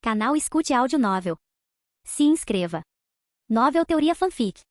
Canal Escute Áudio Novel. Se inscreva. Novel Teoria Fanfic.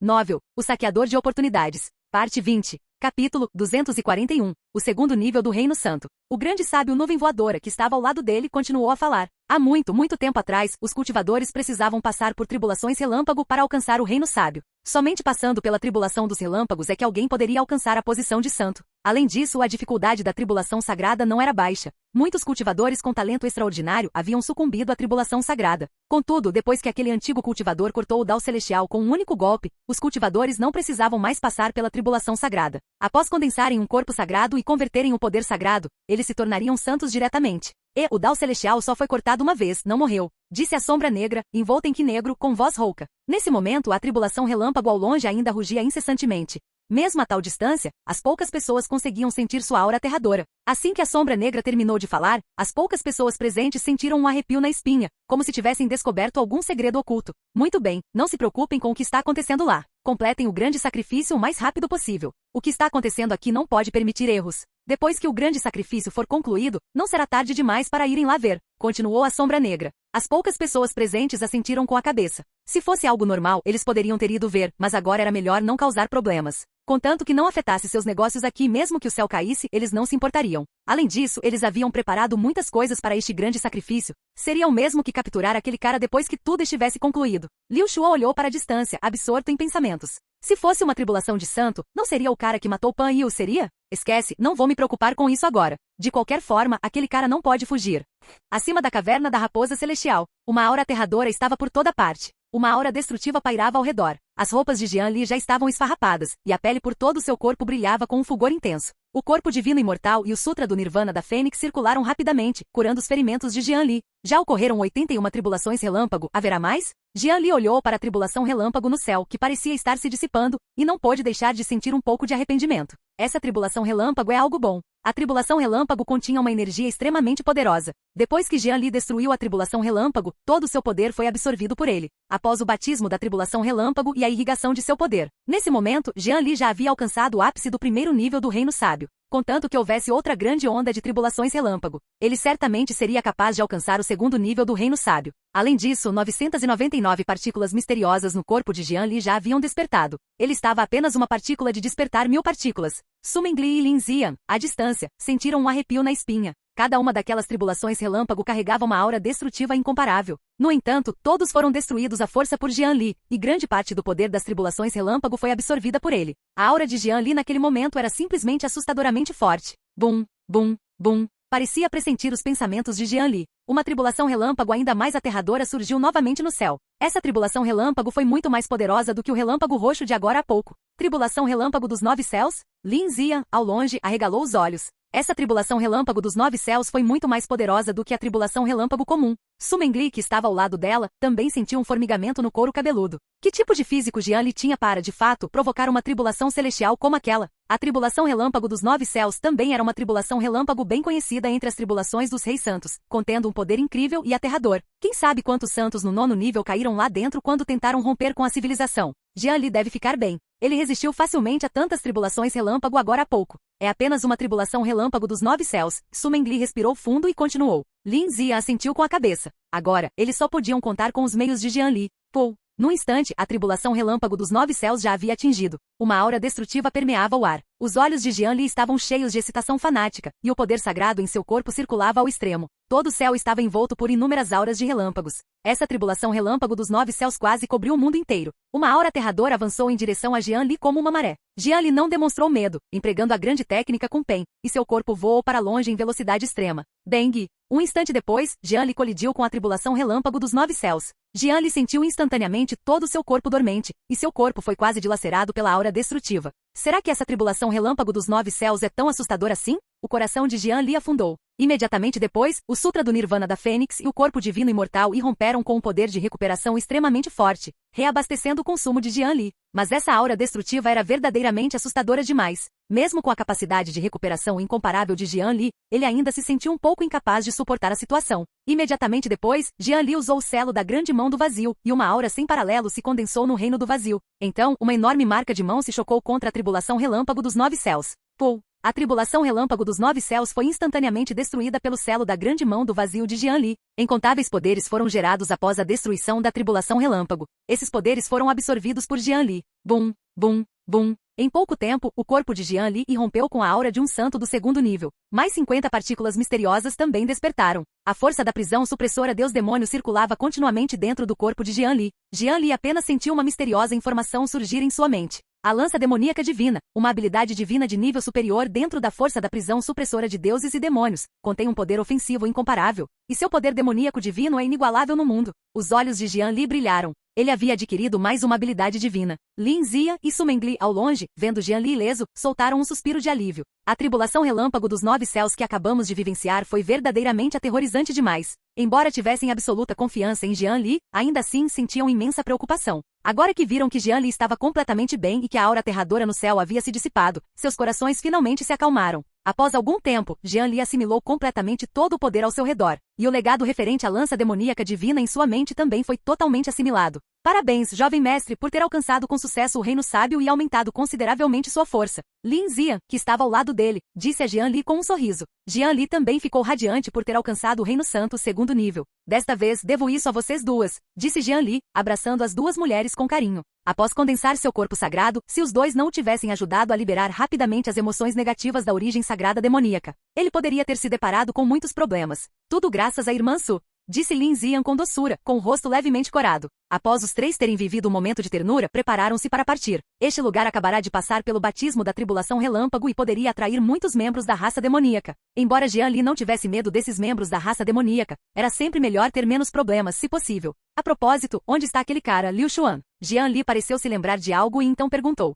Novel, O Saqueador de Oportunidades. Parte 20. Capítulo 241. O segundo nível do Reino Santo. O grande sábio nuvem voadora que estava ao lado dele continuou a falar. Há muito, muito tempo atrás, os cultivadores precisavam passar por tribulações relâmpago para alcançar o Reino Sábio. Somente passando pela tribulação dos relâmpagos é que alguém poderia alcançar a posição de santo. Além disso, a dificuldade da tribulação sagrada não era baixa. Muitos cultivadores com talento extraordinário haviam sucumbido à tribulação sagrada. Contudo, depois que aquele antigo cultivador cortou o Dao Celestial com um único golpe, os cultivadores não precisavam mais passar pela tribulação sagrada. Após condensarem um corpo sagrado e converterem o poder sagrado, eles se tornariam santos diretamente. E o Dao Celestial só foi cortado uma vez, não morreu, disse a sombra negra, envolta em que negro, com voz rouca. Nesse momento, a tribulação relâmpago ao longe ainda rugia incessantemente. Mesmo a tal distância, as poucas pessoas conseguiam sentir sua aura aterradora. Assim que a sombra negra terminou de falar, as poucas pessoas presentes sentiram um arrepio na espinha, como se tivessem descoberto algum segredo oculto. Muito bem, não se preocupem com o que está acontecendo lá. Completem o grande sacrifício o mais rápido possível. O que está acontecendo aqui não pode permitir erros. Depois que o grande sacrifício for concluído, não será tarde demais para irem lá ver, continuou a sombra negra. As poucas pessoas presentes assentiram com a cabeça. Se fosse algo normal, eles poderiam ter ido ver, mas agora era melhor não causar problemas. Contanto que não afetasse seus negócios aqui, mesmo que o céu caísse, eles não se importariam. Além disso, eles haviam preparado muitas coisas para este grande sacrifício. Seria o mesmo que capturar aquele cara depois que tudo estivesse concluído. Liu Shuo olhou para a distância, absorto em pensamentos. Se fosse uma tribulação de santo, não seria o cara que matou Pan Yu, seria? Esquece, não vou me preocupar com isso agora. De qualquer forma, aquele cara não pode fugir. Acima da caverna da raposa celestial, uma aura aterradora estava por toda parte. Uma aura destrutiva pairava ao redor. As roupas de Jian Li já estavam esfarrapadas, e a pele por todo o seu corpo brilhava com um fulgor intenso. O corpo divino imortal e o Sutra do Nirvana da Fênix circularam rapidamente, curando os ferimentos de Jian Li. Já ocorreram 81 tribulações relâmpago, haverá mais? Jian Li olhou para a tribulação relâmpago no céu, que parecia estar se dissipando, e não pôde deixar de sentir um pouco de arrependimento. Essa tribulação relâmpago é algo bom. A tribulação relâmpago continha uma energia extremamente poderosa. Depois que Jian Li destruiu a tribulação relâmpago, todo o seu poder foi absorvido por ele. Após o batismo da tribulação relâmpago e a irrigação de seu poder. Nesse momento, Jian Li já havia alcançado o ápice do primeiro nível do Reino Sábio. Contanto que houvesse outra grande onda de tribulações relâmpago, ele certamente seria capaz de alcançar o segundo nível do Reino Sábio. Além disso, 999 partículas misteriosas no corpo de Jian Li já haviam despertado. Ele estava apenas uma partícula de despertar 1000 partículas. Sumengli e Lin Xian, à distância, sentiram um arrepio na espinha. Cada uma daquelas tribulações relâmpago carregava uma aura destrutiva incomparável. No entanto, todos foram destruídos à força por Jian Li, e grande parte do poder das tribulações relâmpago foi absorvida por ele. A aura de Jian Li naquele momento era simplesmente assustadoramente forte. Bum, bum, bum. Parecia pressentir os pensamentos de Jian Li. Uma tribulação relâmpago ainda mais aterradora surgiu novamente no céu. Essa tribulação relâmpago foi muito mais poderosa do que o relâmpago roxo de agora há pouco. Tribulação relâmpago dos 9 céus? Lin Xian, ao longe, arregalou os olhos. Essa tribulação relâmpago dos 9 céus foi muito mais poderosa do que a tribulação relâmpago comum. Sumengli, que estava ao lado dela, também sentiu um formigamento no couro cabeludo. Que tipo de físico Jian Li tinha para, de fato, provocar uma tribulação celestial como aquela? A tribulação relâmpago dos 9 céus também era uma tribulação relâmpago bem conhecida entre as tribulações dos reis santos, contendo um poder incrível e aterrador. Quem sabe quantos santos no 9º nível caíram lá dentro quando tentaram romper com a civilização? Jian Li deve ficar bem. Ele resistiu facilmente a tantas tribulações relâmpago agora há pouco. É apenas uma tribulação relâmpago dos 9 céus. Sumengli respirou fundo e continuou. Lin Xian assentiu com a cabeça. Agora, eles só podiam contar com os meios de Jian Li. Pou. Num instante, a tribulação relâmpago dos 9 céus já havia atingido. Uma aura destrutiva permeava o ar. Os olhos de Jian Li estavam cheios de excitação fanática, e o poder sagrado em seu corpo circulava ao extremo. Todo o céu estava envolto por inúmeras auras de relâmpagos. Essa tribulação relâmpago dos 9 céus quase cobriu o mundo inteiro. Uma aura aterradora avançou em direção a Jian Li como uma maré. Jian Li não demonstrou medo, empregando a grande técnica com Pen, e seu corpo voou para longe em velocidade extrema. Dengue. Um instante depois, Jian Li colidiu com a tribulação relâmpago dos 9 céus. Jian Li sentiu instantaneamente todo o seu corpo dormente, e seu corpo foi quase dilacerado pela aura destrutiva. Será que essa tribulação relâmpago dos 9 céus é tão assustadora assim? O coração de Jian Li afundou. Imediatamente depois, o Sutra do Nirvana da Fênix e o corpo divino imortal irromperam com um poder de recuperação extremamente forte, reabastecendo o consumo de Jian Li. Mas essa aura destrutiva era verdadeiramente assustadora demais. Mesmo com a capacidade de recuperação incomparável de Jian Li, ele ainda se sentiu um pouco incapaz de suportar a situação. Imediatamente depois, Jian Li usou o selo da grande mão do vazio, e uma aura sem paralelo se condensou no reino do vazio. Então, uma enorme marca de mão se chocou contra a tribulação relâmpago dos 9 céus. Pou. A tribulação relâmpago dos 9 céus foi instantaneamente destruída pelo selo da grande mão do vazio de Jian Li. Incontáveis poderes foram gerados após a destruição da tribulação relâmpago. Esses poderes foram absorvidos por Jian Li. Bum, bum, bum. Em pouco tempo, o corpo de Jian Li irrompeu com a aura de um santo do segundo nível. Mais 50 partículas misteriosas também despertaram. A força da prisão supressora Deus-Demônio circulava continuamente dentro do corpo de Jian Li. Jian Li apenas sentiu uma misteriosa informação surgir em sua mente. A lança demoníaca divina, uma habilidade divina de nível superior dentro da força da prisão supressora de deuses e demônios, contém um poder ofensivo incomparável, e seu poder demoníaco divino é inigualável no mundo. Os olhos de Jian Li brilharam. Ele havia adquirido mais uma habilidade divina. Lin Ziyan e Su Mengli, ao longe, vendo Jian Li ileso, soltaram um suspiro de alívio. A tribulação relâmpago dos 9 céus que acabamos de vivenciar foi verdadeiramente aterrorizante demais. Embora tivessem absoluta confiança em Jian Li, ainda assim sentiam imensa preocupação. Agora que viram que Jian Li estava completamente bem e que a aura aterradora no céu havia se dissipado, seus corações finalmente se acalmaram. Após algum tempo, Jian Li assimilou completamente todo o poder ao seu redor, e o legado referente à lança demoníaca divina em sua mente também foi totalmente assimilado. Parabéns, jovem mestre, por ter alcançado com sucesso o reino sábio e aumentado consideravelmente sua força. Lin Ziyan, que estava ao lado dele, disse a Jian Li com um sorriso. Jian Li também ficou radiante por ter alcançado o reino santo segundo nível. Desta vez, devo isso a vocês duas, disse Jian Li, abraçando as duas mulheres com carinho. Após condensar seu corpo sagrado, se os dois não o tivessem ajudado a liberar rapidamente as emoções negativas da origem sagrada demoníaca, ele poderia ter se deparado com muitos problemas. Tudo graças à irmã Su, disse Lin Ziyan com doçura, com o rosto levemente corado. Após os 3 terem vivido um momento de ternura, prepararam-se para partir. Este lugar acabará de passar pelo batismo da tribulação relâmpago e poderia atrair muitos membros da raça demoníaca. Embora Jian Li não tivesse medo desses membros da raça demoníaca, era sempre melhor ter menos problemas, se possível. A propósito, onde está aquele cara, Liu Xuan? Jian Li pareceu se lembrar de algo e então perguntou.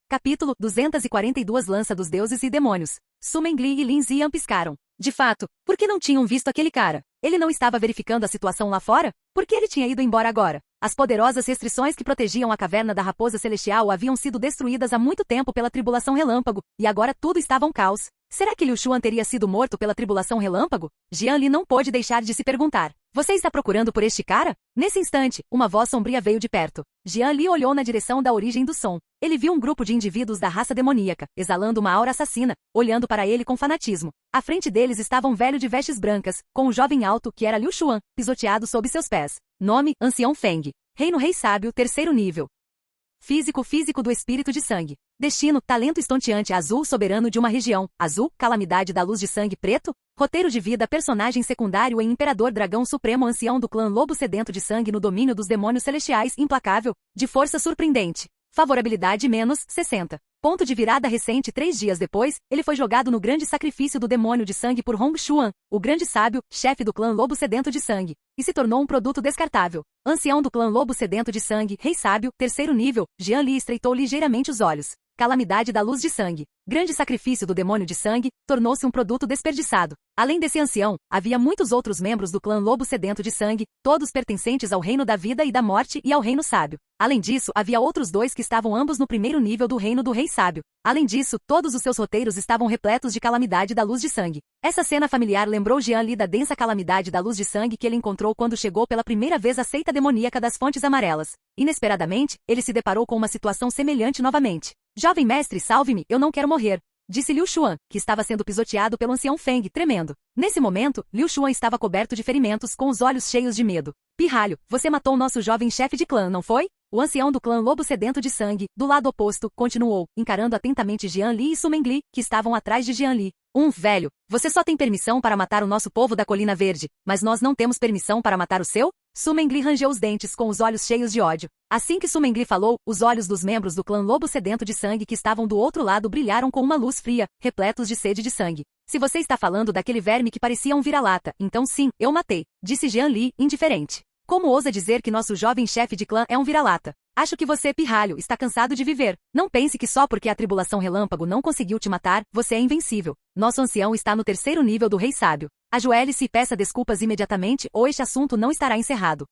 Capítulo 242 Lança dos Deuses e Demônios. Su Mengli e Lin Ziyan piscaram. De fato, por que não tinham visto aquele cara? Ele não estava verificando a situação lá fora? Por que ele tinha ido embora agora? As poderosas restrições que protegiam a caverna da Raposa Celestial haviam sido destruídas há muito tempo pela tribulação relâmpago, e agora tudo estava um caos. Será que Liu Xuan teria sido morto pela tribulação relâmpago? Jian Li não pôde deixar de se perguntar. Você está procurando por este cara? Nesse instante, uma voz sombria veio de perto. Jian Li olhou na direção da origem do som. Ele viu um grupo de indivíduos da raça demoníaca, exalando uma aura assassina, olhando para ele com fanatismo. À frente deles estava um velho de vestes brancas, com um jovem alto que era Liu Xuan, pisoteado sob seus pés. Nome, Ancião Feng. Reino Rei Sábio, 3º nível. Físico do espírito de sangue. Destino, talento estonteante azul soberano de uma região. Azul, calamidade da luz de sangue preto. Roteiro de vida, personagem secundário em Imperador Dragão Supremo, ancião do clã Lobo sedento de sangue no domínio dos demônios celestiais, implacável, de força surpreendente. Favorabilidade menos 60. Ponto de virada recente. 3 dias depois, ele foi jogado no grande sacrifício do demônio de sangue por Hong Xuan, o grande sábio, chefe do clã Lobo sedento de sangue, e se tornou um produto descartável. Ancião do clã Lobo sedento de sangue, Rei Sábio, 3º nível. Jian Li estreitou ligeiramente os olhos. Calamidade da luz de sangue. Grande sacrifício do demônio de sangue, tornou-se um produto desperdiçado. Além desse ancião, havia muitos outros membros do clã Lobo sedento de sangue, todos pertencentes ao reino da vida e da morte e ao reino sábio. Além disso, havia outros 2 que estavam ambos no 1º nível do reino do Rei Sábio. Além disso, todos os seus roteiros estavam repletos de calamidade da luz de sangue. Essa cena familiar lembrou Jian Li da densa calamidade da luz de sangue que ele encontrou quando chegou pela primeira vez à seita demoníaca das Fontes Amarelas. Inesperadamente, ele se deparou com uma situação semelhante novamente. Jovem mestre, salve-me, eu não quero morrer, disse Liu Xuan, que estava sendo pisoteado pelo ancião Feng, tremendo. Nesse momento, Liu Xuan estava coberto de ferimentos, com os olhos cheios de medo. Pirralho, você matou o nosso jovem chefe de clã, não foi? O ancião do clã Lobo sedento de sangue, do lado oposto, continuou, encarando atentamente Jian Li e Su Mengli, que estavam atrás de Jian Li. Velho, você só tem permissão para matar o nosso povo da Colina Verde, mas nós não temos permissão para matar o seu? Su Mengli rangeu os dentes com os olhos cheios de ódio. Assim que Su Mengli falou, os olhos dos membros do clã Lobo sedento de sangue que estavam do outro lado brilharam com uma luz fria, repletos de sede de sangue. Se você está falando daquele verme que parecia um vira-lata, então sim, eu matei, disse Jian Li, indiferente. Como ousa dizer que nosso jovem chefe de clã é um vira-lata? Acho que você, pirralho, está cansado de viver. Não pense que só porque a tribulação relâmpago não conseguiu te matar, você é invencível. Nosso ancião está no 3º nível do Rei Sábio. Ajoelhe-se e peça desculpas imediatamente ou este assunto não estará encerrado.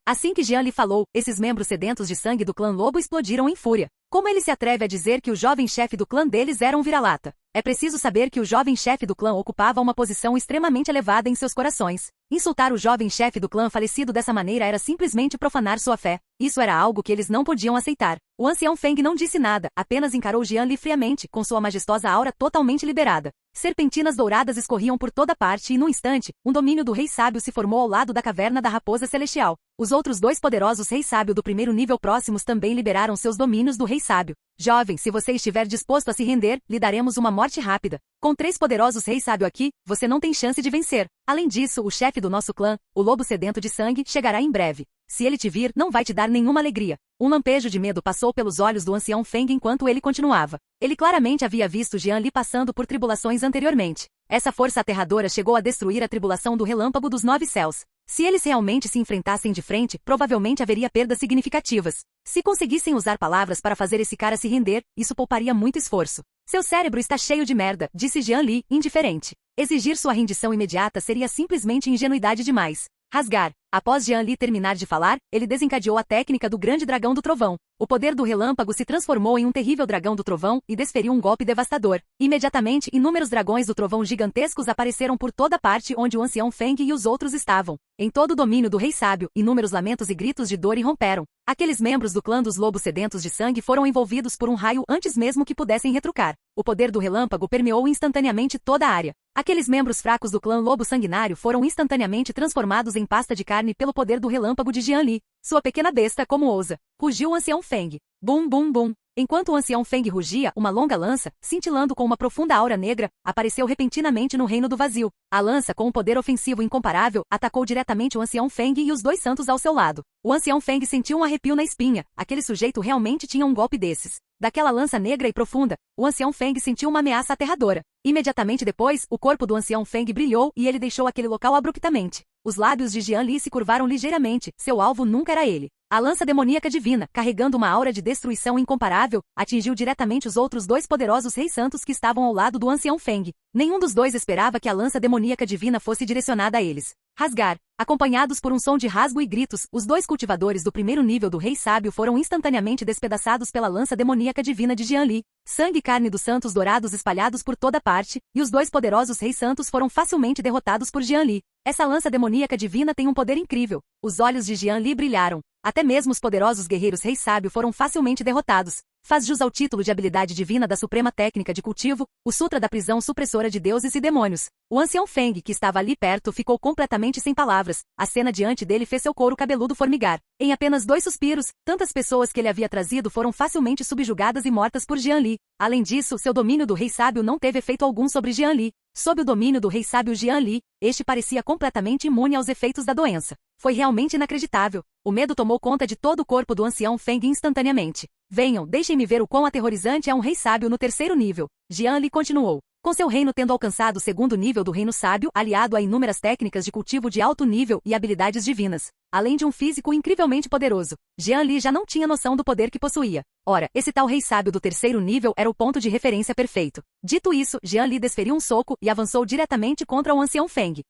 Assim que Jian Li falou, esses membros sedentos de sangue do clã Lobo explodiram em fúria. Como ele se atreve a dizer que o jovem chefe do clã deles era um vira-lata? É preciso saber que o jovem chefe do clã ocupava uma posição extremamente elevada em seus corações. Insultar o jovem chefe do clã falecido dessa maneira era simplesmente profanar sua fé. Isso era algo que eles não podiam aceitar. O ancião Feng não disse nada, apenas encarou Jian Li friamente, com sua majestosa aura totalmente liberada. Serpentinas douradas escorriam por toda parte e, num instante, um domínio do Rei Sábio se formou ao lado da caverna da Raposa Celestial. Os outros dois poderosos Reis Sábio do primeiro nível próximos também liberaram seus domínios do Rei Sábio. Jovem, se você estiver disposto a se render, lhe daremos uma morte rápida. Com 3 poderosos Reis Sábio aqui, você não tem chance de vencer. Além disso, o chefe do nosso clã, o Lobo Sedento de Sangue, chegará em breve. Se ele te vir, não vai te dar nenhuma alegria. Um lampejo de medo passou pelos olhos do ancião Feng enquanto ele continuava. Ele claramente havia visto Jian Li passando por tribulações anteriormente. Essa força aterradora chegou a destruir a tribulação do Relâmpago dos 9 Céus. Se eles realmente se enfrentassem de frente, provavelmente haveria perdas significativas. Se conseguissem usar palavras para fazer esse cara se render, isso pouparia muito esforço. Seu cérebro está cheio de merda, disse Jian Li, indiferente. Exigir sua rendição imediata seria simplesmente ingenuidade demais. Rasgar. Após Jian Li terminar de falar, ele desencadeou a técnica do Grande Dragão do Trovão. O poder do relâmpago se transformou em um terrível dragão do trovão e desferiu um golpe devastador. Imediatamente, inúmeros dragões do trovão gigantescos apareceram por toda parte onde o ancião Feng e os outros estavam. Em todo o domínio do Rei Sábio, inúmeros lamentos e gritos de dor irromperam. Aqueles membros do clã dos lobos sedentos de sangue foram envolvidos por um raio antes mesmo que pudessem retrucar. O poder do relâmpago permeou instantaneamente toda a área. Aqueles membros fracos do clã lobo sanguinário foram instantaneamente transformados em pasta de carne pelo poder do relâmpago de Jian Li. Sua pequena besta, como ousa! Rugiu o ancião Feng. Bum bum bum. Enquanto o ancião Feng rugia, uma longa lança, cintilando com uma profunda aura negra, apareceu repentinamente no reino do vazio. A lança, com um poder ofensivo incomparável, atacou diretamente o ancião Feng e os 2 santos ao seu lado. O ancião Feng sentiu um arrepio na espinha. Aquele sujeito realmente tinha um golpe desses. Daquela lança negra e profunda, o ancião Feng sentiu uma ameaça aterradora. Imediatamente depois, o corpo do ancião Feng brilhou e ele deixou aquele local abruptamente. Os lábios de Jian Li se curvaram ligeiramente, seu alvo nunca era ele. A lança demoníaca divina, carregando uma aura de destruição incomparável, atingiu diretamente os outros 2 poderosos reis santos que estavam ao lado do ancião Feng. Nenhum dos dois esperava que a lança demoníaca divina fosse direcionada a eles. Rasgar. Acompanhados por um som de rasgo e gritos, os 2 cultivadores do primeiro nível do Rei Sábio foram instantaneamente despedaçados pela lança demoníaca divina de Jian Li. Sangue e carne dos santos dourados espalhados por toda parte, e os 2 poderosos reis santos foram facilmente derrotados por Jian Li. Essa lança demoníaca divina tem um poder incrível. Os olhos de Jian Li brilharam. Até mesmo os poderosos guerreiros Rei Sábio foram facilmente derrotados. Faz jus ao título de habilidade divina da suprema técnica de cultivo, o Sutra da prisão supressora de deuses e demônios. O ancião Feng, que estava ali perto, ficou completamente sem palavras. A cena diante dele fez seu couro cabeludo formigar. Em apenas 2 suspiros, tantas pessoas que ele havia trazido foram facilmente subjugadas e mortas por Jian Li. Além disso, seu domínio do Rei Sábio não teve efeito algum sobre Jian Li. Sob o domínio do Rei Sábio Jian Li, este parecia completamente imune aos efeitos da doença. Foi realmente inacreditável. O medo tomou conta de todo o corpo do ancião Feng instantaneamente. Venham, deixem-me ver o quão aterrorizante é um Rei Sábio no 3º nível. Jian Li continuou. Com seu reino tendo alcançado o 2º nível do Reino Sábio, aliado a inúmeras técnicas de cultivo de alto nível e habilidades divinas, além de um físico incrivelmente poderoso, Jian Li já não tinha noção do poder que possuía. Ora, esse tal Rei Sábio do 3º nível era o ponto de referência perfeito. Dito isso, Jian Li desferiu um soco e avançou diretamente contra o ancião Feng.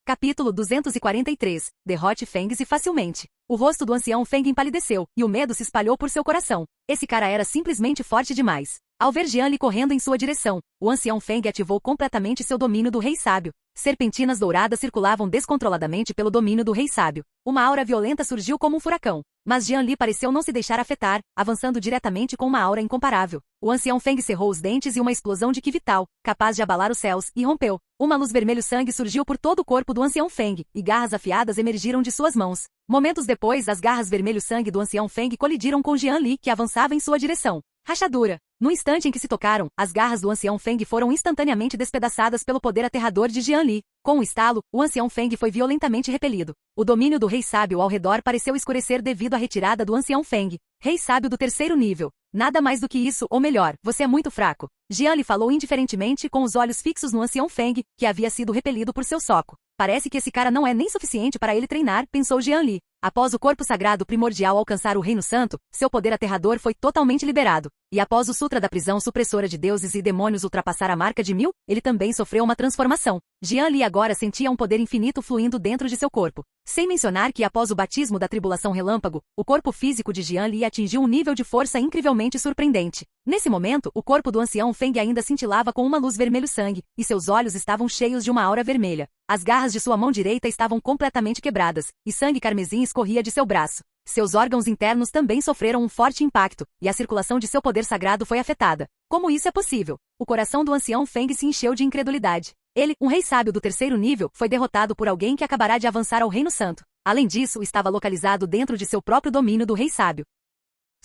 Capítulo 243. Derrote Feng-se facilmente. O rosto do ancião Feng empalideceu, e o medo se espalhou por seu coração. Esse cara era simplesmente forte demais. Ao ver Jian Li correndo em sua direção, o ancião Feng ativou completamente seu domínio do Rei Sábio. Serpentinas douradas circulavam descontroladamente pelo domínio do Rei Sábio. Uma aura violenta surgiu como um furacão. Mas Jian Li pareceu não se deixar afetar, avançando diretamente com uma aura incomparável. O ancião Feng cerrou os dentes e uma explosão de ki vital, capaz de abalar os céus, irrompeu. Uma luz vermelho-sangue surgiu por todo o corpo do ancião Feng, e garras afiadas emergiram de suas mãos. Momentos depois, as garras vermelho-sangue do ancião Feng colidiram com Jian Li, que avançava em sua direção. Rachadura. No instante em que se tocaram, as garras do ancião Feng foram instantaneamente despedaçadas pelo poder aterrador de Jian Li. Com um estalo, o ancião Feng foi violentamente repelido. O domínio do Rei Sábio ao redor pareceu escurecer devido à retirada do ancião Feng. Rei Sábio do 3º nível. Nada mais do que isso, ou melhor, você é muito fraco. Jian Li falou indiferentemente com os olhos fixos no ancião Feng, que havia sido repelido por seu soco. Parece que esse cara não é nem suficiente para ele treinar, pensou Jian Li. Após o corpo sagrado primordial alcançar o Reino Santo, seu poder aterrador foi totalmente liberado. E após o Sutra da prisão supressora de deuses e demônios ultrapassar a marca de 1000, ele também sofreu uma transformação. Jian Li agora sentia um poder infinito fluindo dentro de seu corpo. Sem mencionar que após o batismo da tribulação relâmpago, o corpo físico de Jian Li atingiu um nível de força incrivelmente surpreendente. Nesse momento, o corpo do ancião Feng ainda cintilava com uma luz vermelho-sangue, e seus olhos estavam cheios de uma aura vermelha. As garras de sua mão direita estavam completamente quebradas, e sangue carmesim escorria de seu braço. Seus órgãos internos também sofreram um forte impacto, e a circulação de seu poder sagrado foi afetada. Como isso é possível? O coração do ancião Feng se encheu de incredulidade. Ele, um rei sábio do terceiro nível, foi derrotado por alguém que acabará de avançar ao Reino Santo. Além disso, estava localizado dentro de seu próprio domínio do rei sábio.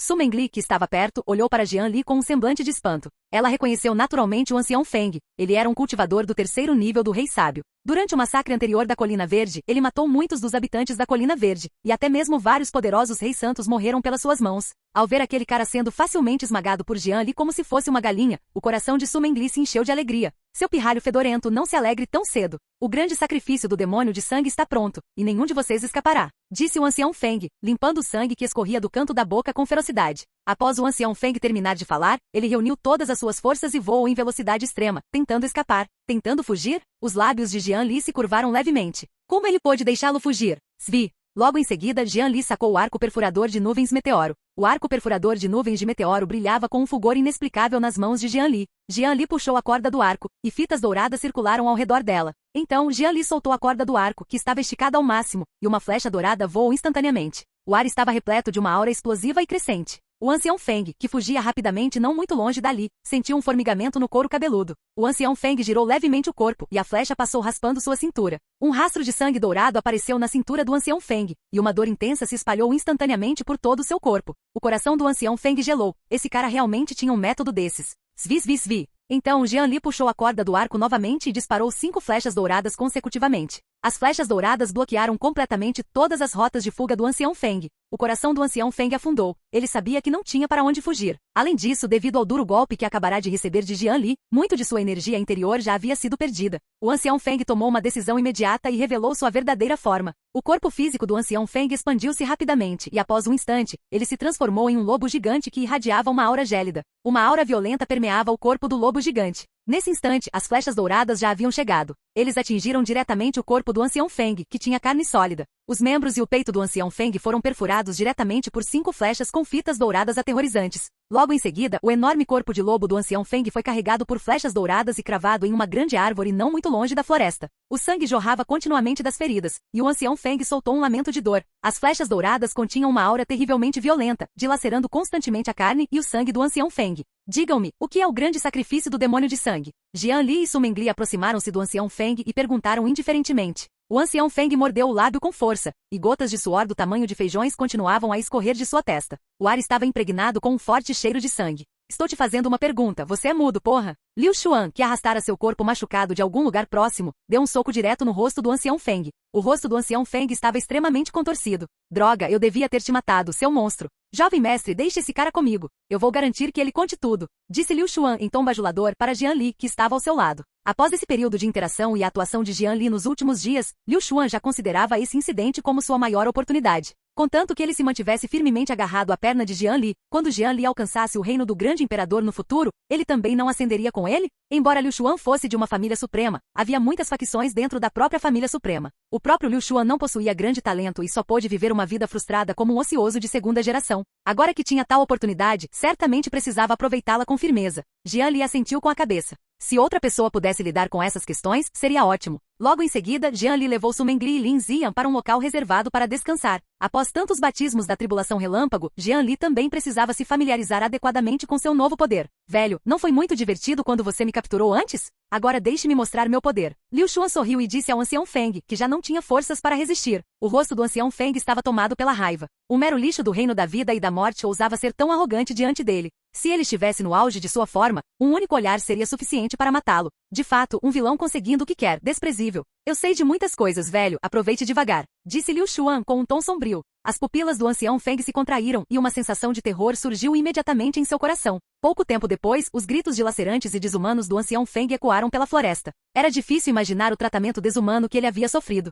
Su Mengli, que estava perto, olhou para Jian Li com um semblante de espanto. Ela reconheceu naturalmente o ancião Feng. Ele era um cultivador do terceiro nível do rei sábio. Durante o massacre anterior da Colina Verde, ele matou muitos dos habitantes da Colina Verde, e até mesmo vários poderosos reis santos morreram pelas suas mãos. Ao ver aquele cara sendo facilmente esmagado por Jian Li como se fosse uma galinha, o coração de Su Mengli se encheu de alegria. Seu pirralho fedorento, não se alegre tão cedo. O grande sacrifício do demônio de sangue está pronto, e nenhum de vocês escapará, disse o ancião Feng, limpando o sangue que escorria do canto da boca com ferocidade. Após o ancião Feng terminar de falar, ele reuniu todas as suas forças e voou em velocidade extrema, tentando escapar. Tentando fugir? Os lábios de Jian Li se curvaram levemente. Como ele pôde deixá-lo fugir? Svi. Logo em seguida, Jian Li sacou o arco perfurador de nuvens meteoro. O arco perfurador de nuvens de meteoro brilhava com um fulgor inexplicável nas mãos de Jian Li. Jian Li puxou a corda do arco, e fitas douradas circularam ao redor dela. Então, Jian Li soltou a corda do arco, que estava esticada ao máximo, e uma flecha dourada voou instantaneamente. O ar estava repleto de uma aura explosiva e crescente. O ancião Feng, que fugia rapidamente não muito longe dali, sentiu um formigamento no couro cabeludo. O ancião Feng girou levemente o corpo, e a flecha passou raspando sua cintura. Um rastro de sangue dourado apareceu na cintura do ancião Feng, e uma dor intensa se espalhou instantaneamente por todo o seu corpo. O coração do ancião Feng gelou. Esse cara realmente tinha um método desses. Svi, svi, svi. Então Jian Li puxou a corda do arco novamente e disparou 5 flechas douradas consecutivamente. As flechas douradas bloquearam completamente todas as rotas de fuga do ancião Feng. O coração do ancião Feng afundou. Ele sabia que não tinha para onde fugir. Além disso, devido ao duro golpe que acabará de receber de Jian Li, muito de sua energia interior já havia sido perdida. O ancião Feng tomou uma decisão imediata e revelou sua verdadeira forma. O corpo físico do ancião Feng expandiu-se rapidamente e, após um instante, ele se transformou em um lobo gigante que irradiava uma aura gélida. Uma aura violenta permeava o corpo do lobo gigante. Nesse instante, as flechas douradas já haviam chegado. Eles atingiram diretamente o corpo do ancião Feng, que tinha carne sólida. Os membros e o peito do ancião Feng foram perfurados diretamente por 5 flechas com fitas douradas aterrorizantes. Logo em seguida, o enorme corpo de lobo do ancião Feng foi carregado por flechas douradas e cravado em uma grande árvore não muito longe da floresta. O sangue jorrava continuamente das feridas, e o ancião Feng soltou um lamento de dor. As flechas douradas continham uma aura terrivelmente violenta, dilacerando constantemente a carne e o sangue do ancião Feng. Digam-me, o que é o grande sacrifício do demônio de sangue? Jian Li e Su Mengli aproximaram-se do ancião Feng e perguntaram indiferentemente. O ancião Feng mordeu o lábio com força, e gotas de suor do tamanho de feijões continuavam a escorrer de sua testa. O ar estava impregnado com um forte cheiro de sangue. Estou te fazendo uma pergunta, você é mudo, porra? Liu Xuan, que arrastara seu corpo machucado de algum lugar próximo, deu um soco direto no rosto do ancião Feng. O rosto do ancião Feng estava extremamente contorcido. Droga, eu devia ter te matado, seu monstro. Jovem mestre, deixe esse cara comigo. Eu vou garantir que ele conte tudo, disse Liu Xuan em tom bajulador para Jian Li, que estava ao seu lado. Após esse período de interação e a atuação de Jian Li nos últimos dias, Liu Xuan já considerava esse incidente como sua maior oportunidade. Contanto que ele se mantivesse firmemente agarrado à perna de Jian Li, quando Jian Li alcançasse o reino do grande imperador no futuro, ele também não ascenderia com ele? Embora Liu Xuan fosse de uma família suprema, havia muitas facções dentro da própria família suprema. O próprio Liu Xuan não possuía grande talento e só pôde viver uma vida frustrada como um ocioso de segunda geração. Agora que tinha tal oportunidade, certamente precisava aproveitá-la com firmeza. Jian Li assentiu com a cabeça. Se outra pessoa pudesse lidar com essas questões, seria ótimo. Logo em seguida, Jian Li levou Su Mengli e Lin Ziyan para um local reservado para descansar. Após tantos batismos da tribulação relâmpago, Jian Li também precisava se familiarizar adequadamente com seu novo poder. Velho, não foi muito divertido quando você me capturou antes? Agora deixe-me mostrar meu poder. Liu Xuan sorriu e disse ao ancião Feng, que já não tinha forças para resistir. O rosto do ancião Feng estava tomado pela raiva. Um mero lixo do reino da vida e da morte ousava ser tão arrogante diante dele. Se ele estivesse no auge de sua forma, um único olhar seria suficiente para matá-lo. De fato, um vilão conseguindo o que quer, desprezível. Eu sei de muitas coisas, velho, aproveite devagar, disse Liu Xuan com um tom sombrio. As pupilas do ancião Feng se contraíram e uma sensação de terror surgiu imediatamente em seu coração. Pouco tempo depois, os gritos dilacerantes e desumanos do ancião Feng ecoaram pela floresta. Era difícil imaginar o tratamento desumano que ele havia sofrido.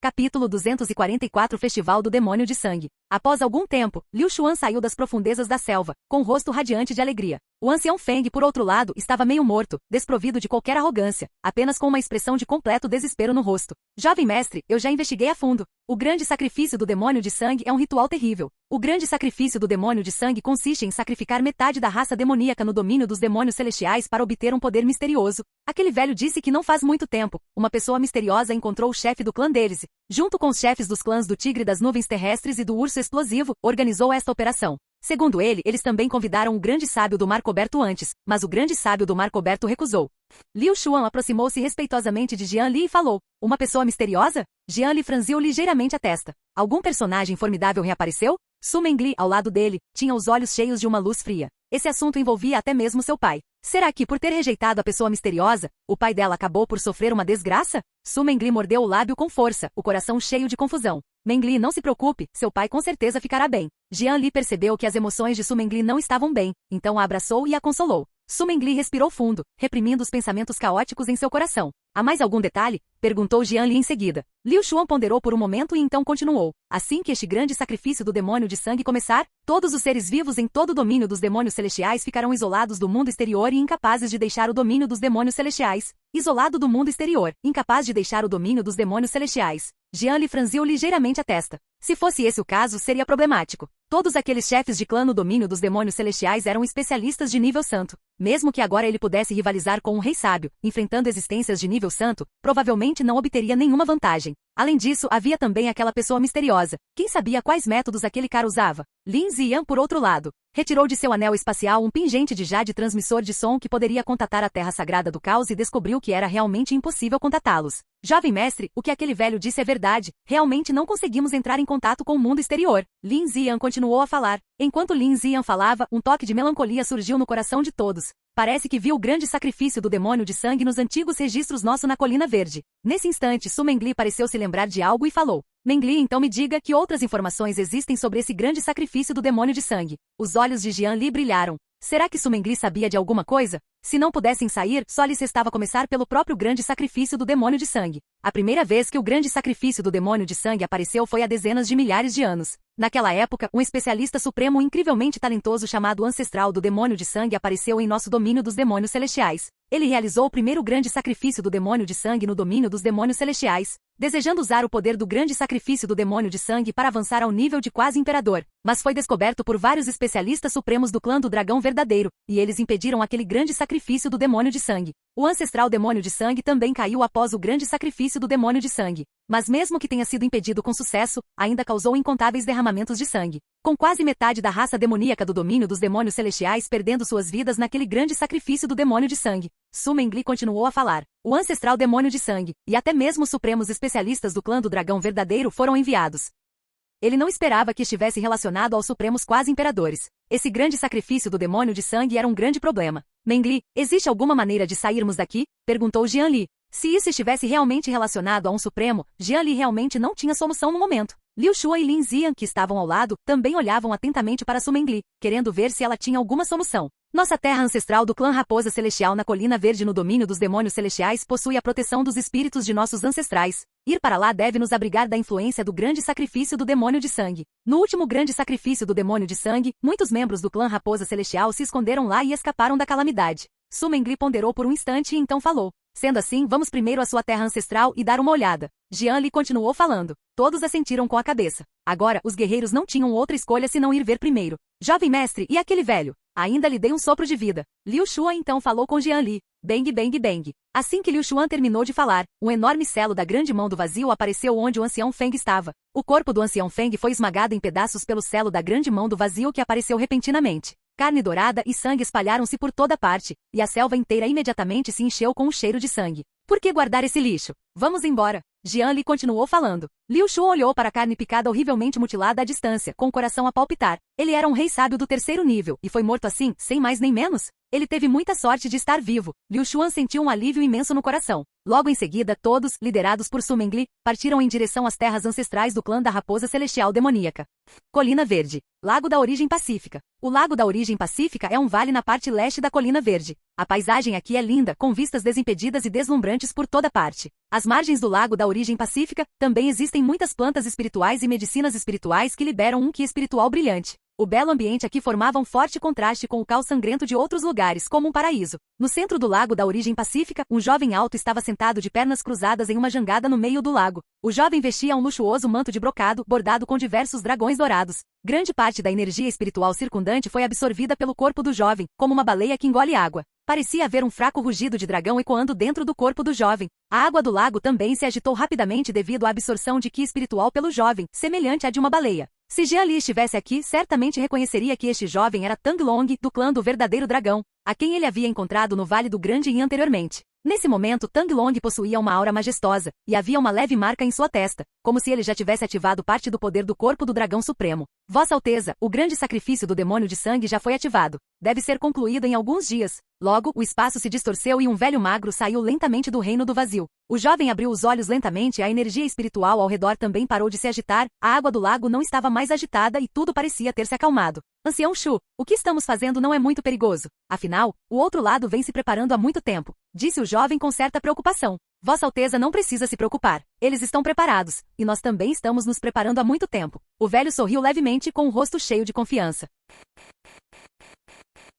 Capítulo 244 Festival do Demônio de Sangue. Após algum tempo, Liu Xuan saiu das profundezas da selva, com o rosto radiante de alegria. O ancião Feng, por outro lado, estava meio morto, desprovido de qualquer arrogância, apenas com uma expressão de completo desespero no rosto. Jovem mestre, eu já investiguei a fundo. O grande sacrifício do demônio de sangue é um ritual terrível. O grande sacrifício do demônio de sangue consiste em sacrificar metade da raça demoníaca no domínio dos demônios celestiais para obter um poder misterioso. Aquele velho disse que não faz muito tempo, uma pessoa misteriosa encontrou o chefe do clã deles. Junto com os chefes dos clãs do Tigre das Nuvens Terrestres e do Urso Explosivo, organizou esta operação. Segundo ele, eles também convidaram o grande sábio do Mar Coberto antes, mas o grande sábio do Mar Coberto recusou. Liu Xuan aproximou-se respeitosamente de Jian Li e falou, uma pessoa misteriosa? Jian Li franziu ligeiramente a testa. Algum personagem formidável reapareceu? Su Mengli, ao lado dele, tinha os olhos cheios de uma luz fria. Esse assunto envolvia até mesmo seu pai. Será que, por ter rejeitado a pessoa misteriosa, o pai dela acabou por sofrer uma desgraça? Su Mengli mordeu o lábio com força, o coração cheio de confusão. Mengli, não se preocupe, seu pai com certeza ficará bem. Jian Li percebeu que as emoções de Su Mengli não estavam bem, então a abraçou e a consolou. Su Mengli respirou fundo, reprimindo os pensamentos caóticos em seu coração. Há mais algum detalhe? Perguntou Jian Li em seguida. Liu Xuan ponderou por um momento e então continuou. Assim que este grande sacrifício do demônio de sangue começar, todos os seres vivos em todo o domínio dos demônios celestiais ficarão isolados do mundo exterior e incapazes de deixar o domínio dos demônios celestiais. Isolado do mundo exterior, incapaz de deixar o domínio dos demônios celestiais. Jian Li franziu ligeiramente a testa. Se fosse esse o caso, seria problemático. Todos aqueles chefes de clã no domínio dos demônios celestiais eram especialistas de nível santo. Mesmo que agora ele pudesse rivalizar com um rei sábio, enfrentando existências de nível santo, provavelmente não obteria nenhuma vantagem. Além disso, havia também aquela pessoa misteriosa. Quem sabia quais métodos aquele cara usava? Lin Ziyan, por outro lado, retirou de seu anel espacial um pingente de jade transmissor de som que poderia contatar a Terra Sagrada do Caos e descobriu que era realmente impossível contatá-los. Jovem mestre, o que aquele velho disse é verdade. Realmente não conseguimos entrar em contato com o mundo exterior. Lin Ziyan continuou a falar. Enquanto Lin Ziyan falava, um toque de melancolia surgiu no coração de todos. Parece que viu o grande sacrifício do demônio de sangue nos antigos registros nosso na Colina Verde. Nesse instante, Su Mengli pareceu se lembrar de algo e falou. Mengli, então me diga que outras informações existem sobre esse grande sacrifício do demônio de sangue. Os olhos de Jian Li brilharam. Será que Su Mengli sabia de alguma coisa? Se não pudessem sair, só lhes restava começar pelo próprio grande sacrifício do demônio de sangue. A primeira vez que o grande sacrifício do demônio de sangue apareceu foi há dezenas de milhares de anos. Naquela época, um especialista supremo incrivelmente talentoso chamado Ancestral do Demônio de Sangue apareceu em nosso domínio dos demônios celestiais. Ele realizou o primeiro grande sacrifício do demônio de sangue no domínio dos demônios celestiais, desejando usar o poder do grande sacrifício do demônio de sangue para avançar ao nível de quase imperador. Mas foi descoberto por vários especialistas supremos do clã do dragão verdadeiro, e eles impediram aquele grande sacrifício do demônio de sangue. O ancestral demônio de sangue também caiu após o grande sacrifício do demônio de sangue. Mas mesmo que tenha sido impedido com sucesso, ainda causou incontáveis derramamentos de sangue. Com quase metade da raça demoníaca do domínio dos demônios celestiais perdendo suas vidas naquele grande sacrifício do demônio de sangue. Su Mengli continuou a falar. O ancestral demônio de sangue, e até mesmo os supremos especialistas do clã do dragão verdadeiro foram enviados. Ele não esperava que estivesse relacionado aos supremos quase imperadores. Esse grande sacrifício do demônio de sangue era um grande problema. Mengli, existe alguma maneira de sairmos daqui? Perguntou Jian Li. Se isso estivesse realmente relacionado a um supremo, Jian Li realmente não tinha solução no momento. Liu Xuan e Lin Ziyan, que estavam ao lado, também olhavam atentamente para Su Mengli, querendo ver se ela tinha alguma solução. Nossa terra ancestral do clã Raposa Celestial na Colina Verde no domínio dos demônios celestiais possui a proteção dos espíritos de nossos ancestrais. Ir para lá deve nos abrigar da influência do grande sacrifício do demônio de sangue. No último grande sacrifício do demônio de sangue, muitos membros do clã Raposa Celestial se esconderam lá e escaparam da calamidade. Su Mengli ponderou por um instante e então falou. Sendo assim, vamos primeiro à sua terra ancestral e dar uma olhada. Jian Li continuou falando. Todos assentiram com a cabeça. Agora, os guerreiros não tinham outra escolha senão ir ver primeiro. Jovem mestre, e aquele velho? Ainda lhe dei um sopro de vida. Liu Xuan então falou com Jian Li. Bang, bang, bang. Assim que Liu Xuan terminou de falar, um enorme selo da grande mão do vazio apareceu onde o ancião Feng estava. O corpo do ancião Feng foi esmagado em pedaços pelo selo da grande mão do vazio que apareceu repentinamente. Carne dourada e sangue espalharam-se por toda parte, e a selva inteira imediatamente se encheu com um cheiro de sangue. Por que guardar esse lixo? Vamos embora. Jian Li continuou falando. Liu Xuan olhou para a carne picada horrivelmente mutilada à distância, com o coração a palpitar. Ele era um rei sábio do terceiro nível, e foi morto assim, sem mais nem menos? Ele teve muita sorte de estar vivo. Liu Xuan sentiu um alívio imenso no coração. Logo em seguida, todos, liderados por Su Mengli, partiram em direção às terras ancestrais do clã da Raposa Celestial Demoníaca. Colina Verde. Lago da Origem Pacífica. O Lago da Origem Pacífica é um vale na parte leste da Colina Verde. A paisagem aqui é linda, com vistas desimpedidas e deslumbrantes por toda parte. Às margens do lago da origem pacífica, também existem muitas plantas espirituais e medicinas espirituais que liberam um ki espiritual brilhante. O belo ambiente aqui formava um forte contraste com o caos sangrento de outros lugares, como um paraíso. No centro do lago da origem pacífica, um jovem alto estava sentado de pernas cruzadas em uma jangada no meio do lago. O jovem vestia um luxuoso manto de brocado, bordado com diversos dragões dourados. Grande parte da energia espiritual circundante foi absorvida pelo corpo do jovem, como uma baleia que engole água. Parecia haver um fraco rugido de dragão ecoando dentro do corpo do jovem. A água do lago também se agitou rapidamente devido à absorção de ki espiritual pelo jovem, semelhante à de uma baleia. Se Jian Li estivesse aqui, certamente reconheceria que este jovem era Tang Long, do clã do verdadeiro dragão, a quem ele havia encontrado no Vale do Grande Yin anteriormente. Nesse momento, Tang Long possuía uma aura majestosa, e havia uma leve marca em sua testa, como se ele já tivesse ativado parte do poder do corpo do dragão supremo. Vossa Alteza, o grande sacrifício do demônio de sangue já foi ativado. Deve ser concluído em alguns dias. Logo, o espaço se distorceu e um velho magro saiu lentamente do reino do vazio. O jovem abriu os olhos lentamente e a energia espiritual ao redor também parou de se agitar, a água do lago não estava mais agitada e tudo parecia ter se acalmado. Ancião Shu, o que estamos fazendo não é muito perigoso. Afinal, o outro lado vem se preparando há muito tempo, disse o jovem com certa preocupação. Vossa Alteza não precisa se preocupar. Eles estão preparados, e nós também estamos nos preparando há muito tempo. O velho sorriu levemente com o rosto cheio de confiança.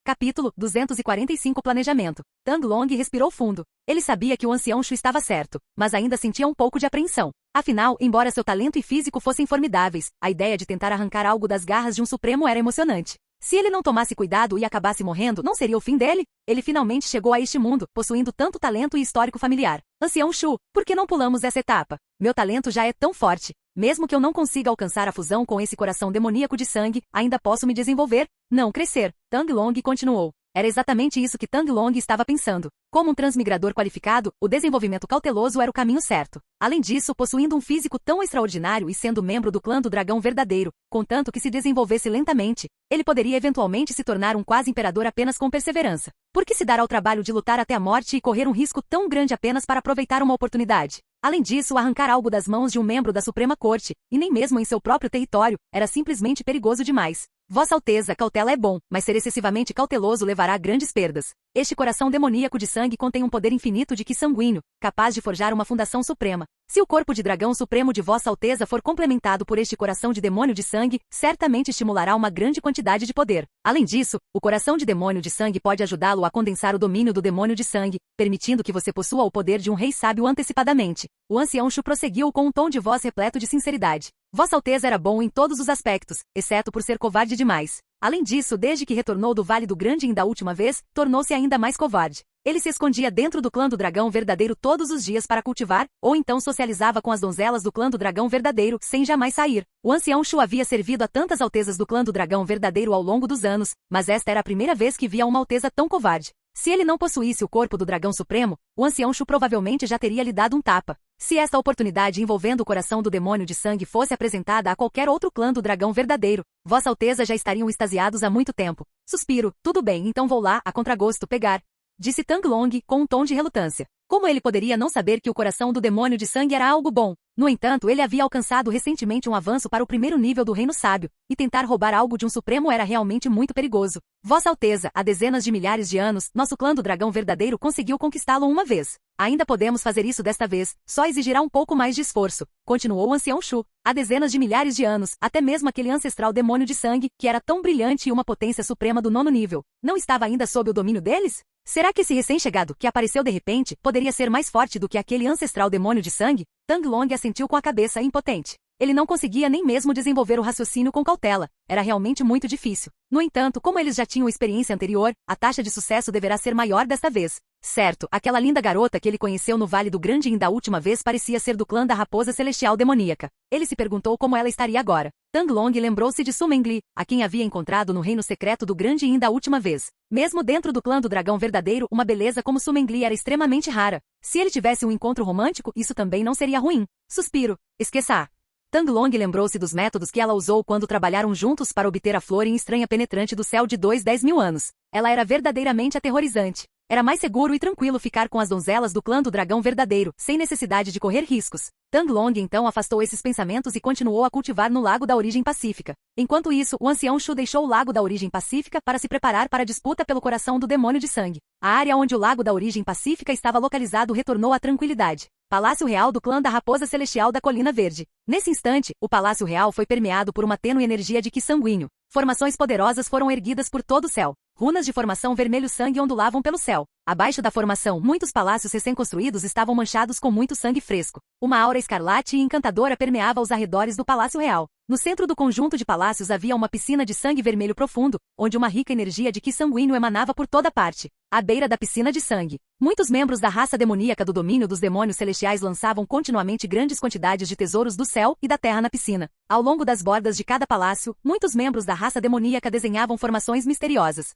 Capítulo 245 Planejamento. Tang Long respirou fundo. Ele sabia que o ancião Shu estava certo, mas ainda sentia um pouco de apreensão. Afinal, embora seu talento e físico fossem formidáveis, a ideia de tentar arrancar algo das garras de um supremo era emocionante. Se ele não tomasse cuidado e acabasse morrendo, não seria o fim dele? Ele finalmente chegou a este mundo, possuindo tanto talento e histórico familiar. Ancião Shu, por que não pulamos essa etapa? Meu talento já é tão forte. Mesmo que eu não consiga alcançar a fusão com esse coração demoníaco de sangue, ainda posso me desenvolver, não crescer. Tang Long continuou. Era exatamente isso que Tang Long estava pensando. Como um transmigrador qualificado, o desenvolvimento cauteloso era o caminho certo. Além disso, possuindo um físico tão extraordinário e sendo membro do clã do dragão verdadeiro, contanto que se desenvolvesse lentamente, ele poderia eventualmente se tornar um quase imperador apenas com perseverança. Por que se dar ao trabalho de lutar até a morte e correr um risco tão grande apenas para aproveitar uma oportunidade? Além disso, arrancar algo das mãos de um membro da Suprema Corte, e nem mesmo em seu próprio território, era simplesmente perigoso demais. Vossa Alteza, cautela é bom, mas ser excessivamente cauteloso levará a grandes perdas. Este coração demoníaco de sangue contém um poder infinito de ki sanguíneo, capaz de forjar uma fundação suprema. Se o corpo de dragão supremo de Vossa Alteza for complementado por este coração de demônio de sangue, certamente estimulará uma grande quantidade de poder. Além disso, o coração de demônio de sangue pode ajudá-lo a condensar o domínio do demônio de sangue, permitindo que você possua o poder de um rei sábio antecipadamente. O ancião Shu prosseguiu com um tom de voz repleto de sinceridade. Vossa Alteza era bom em todos os aspectos, exceto por ser covarde demais. Além disso, desde que retornou do Vale do Grande Yin da última vez, tornou-se ainda mais covarde. Ele se escondia dentro do clã do dragão verdadeiro todos os dias para cultivar, ou então socializava com as donzelas do clã do dragão verdadeiro, sem jamais sair. O ancião Shu havia servido a tantas altezas do clã do dragão verdadeiro ao longo dos anos, mas esta era a primeira vez que via uma alteza tão covarde. Se ele não possuísse o corpo do dragão supremo, o ancião Shu provavelmente já teria lhe dado um tapa. Se esta oportunidade envolvendo o coração do demônio de sangue fosse apresentada a qualquer outro clã do dragão verdadeiro, Vossa Alteza já estariam extasiados há muito tempo. Suspiro, tudo bem, então vou lá, a contragosto, pegar. Disse Tang Long, com um tom de relutância. Como ele poderia não saber que o coração do demônio de sangue era algo bom? No entanto, ele havia alcançado recentemente um avanço para o primeiro nível do Reino Sábio, e tentar roubar algo de um Supremo era realmente muito perigoso. Vossa Alteza, há dezenas de milhares de anos, nosso clã do dragão verdadeiro conseguiu conquistá-lo uma vez. Ainda podemos fazer isso desta vez, só exigirá um pouco mais de esforço, continuou o ancião Shu. Há dezenas de milhares de anos, até mesmo aquele ancestral demônio de sangue, que era tão brilhante e uma potência suprema do 9º nível, não estava ainda sob o domínio deles? Será que esse recém-chegado, que apareceu de repente, poderia ser mais forte do que aquele ancestral demônio de sangue? Tang Long assentiu com a cabeça impotente. Ele não conseguia nem mesmo desenvolver o raciocínio com cautela. Era realmente muito difícil. No entanto, como eles já tinham experiência anterior, a taxa de sucesso deverá ser maior desta vez. Certo, aquela linda garota que ele conheceu no Vale do Grande Yin da última vez parecia ser do clã da Raposa Celestial Demoníaca. Ele se perguntou como ela estaria agora. Tang Long lembrou-se de Su Mengli, a quem havia encontrado no reino secreto do Grande Yin da última vez. Mesmo dentro do clã do dragão verdadeiro, uma beleza como Su Mengli era extremamente rara. Se ele tivesse um encontro romântico, isso também não seria ruim. Suspiro. Esqueça. Tang Long lembrou-se dos métodos que ela usou quando trabalharam juntos para obter a flor em estranha penetrante do céu de 10 mil anos. Ela era verdadeiramente aterrorizante. Era mais seguro e tranquilo ficar com as donzelas do clã do dragão verdadeiro, sem necessidade de correr riscos. Tang Long então afastou esses pensamentos e continuou a cultivar no Lago da Origem Pacífica. Enquanto isso, o ancião Shu deixou o Lago da Origem Pacífica para se preparar para a disputa pelo coração do demônio de sangue. A área onde o Lago da Origem Pacífica estava localizado retornou à tranquilidade. Palácio Real do Clã da Raposa Celestial da Colina Verde. Nesse instante, o Palácio Real foi permeado por uma tênue energia de Ki sanguíneo. Formações poderosas foram erguidas por todo o céu. Runas de formação vermelho-sangue ondulavam pelo céu. Abaixo da formação, muitos palácios recém-construídos estavam manchados com muito sangue fresco. Uma aura escarlate e encantadora permeava os arredores do Palácio Real. No centro do conjunto de palácios havia uma piscina de sangue vermelho profundo, onde uma rica energia de Ki sanguíneo emanava por toda parte. À beira da piscina de sangue, muitos membros da raça demoníaca do domínio dos demônios celestiais lançavam continuamente grandes quantidades de tesouros do céu e da terra na piscina. Ao longo das bordas de cada palácio, muitos membros da raça demoníaca desenhavam formações misteriosas.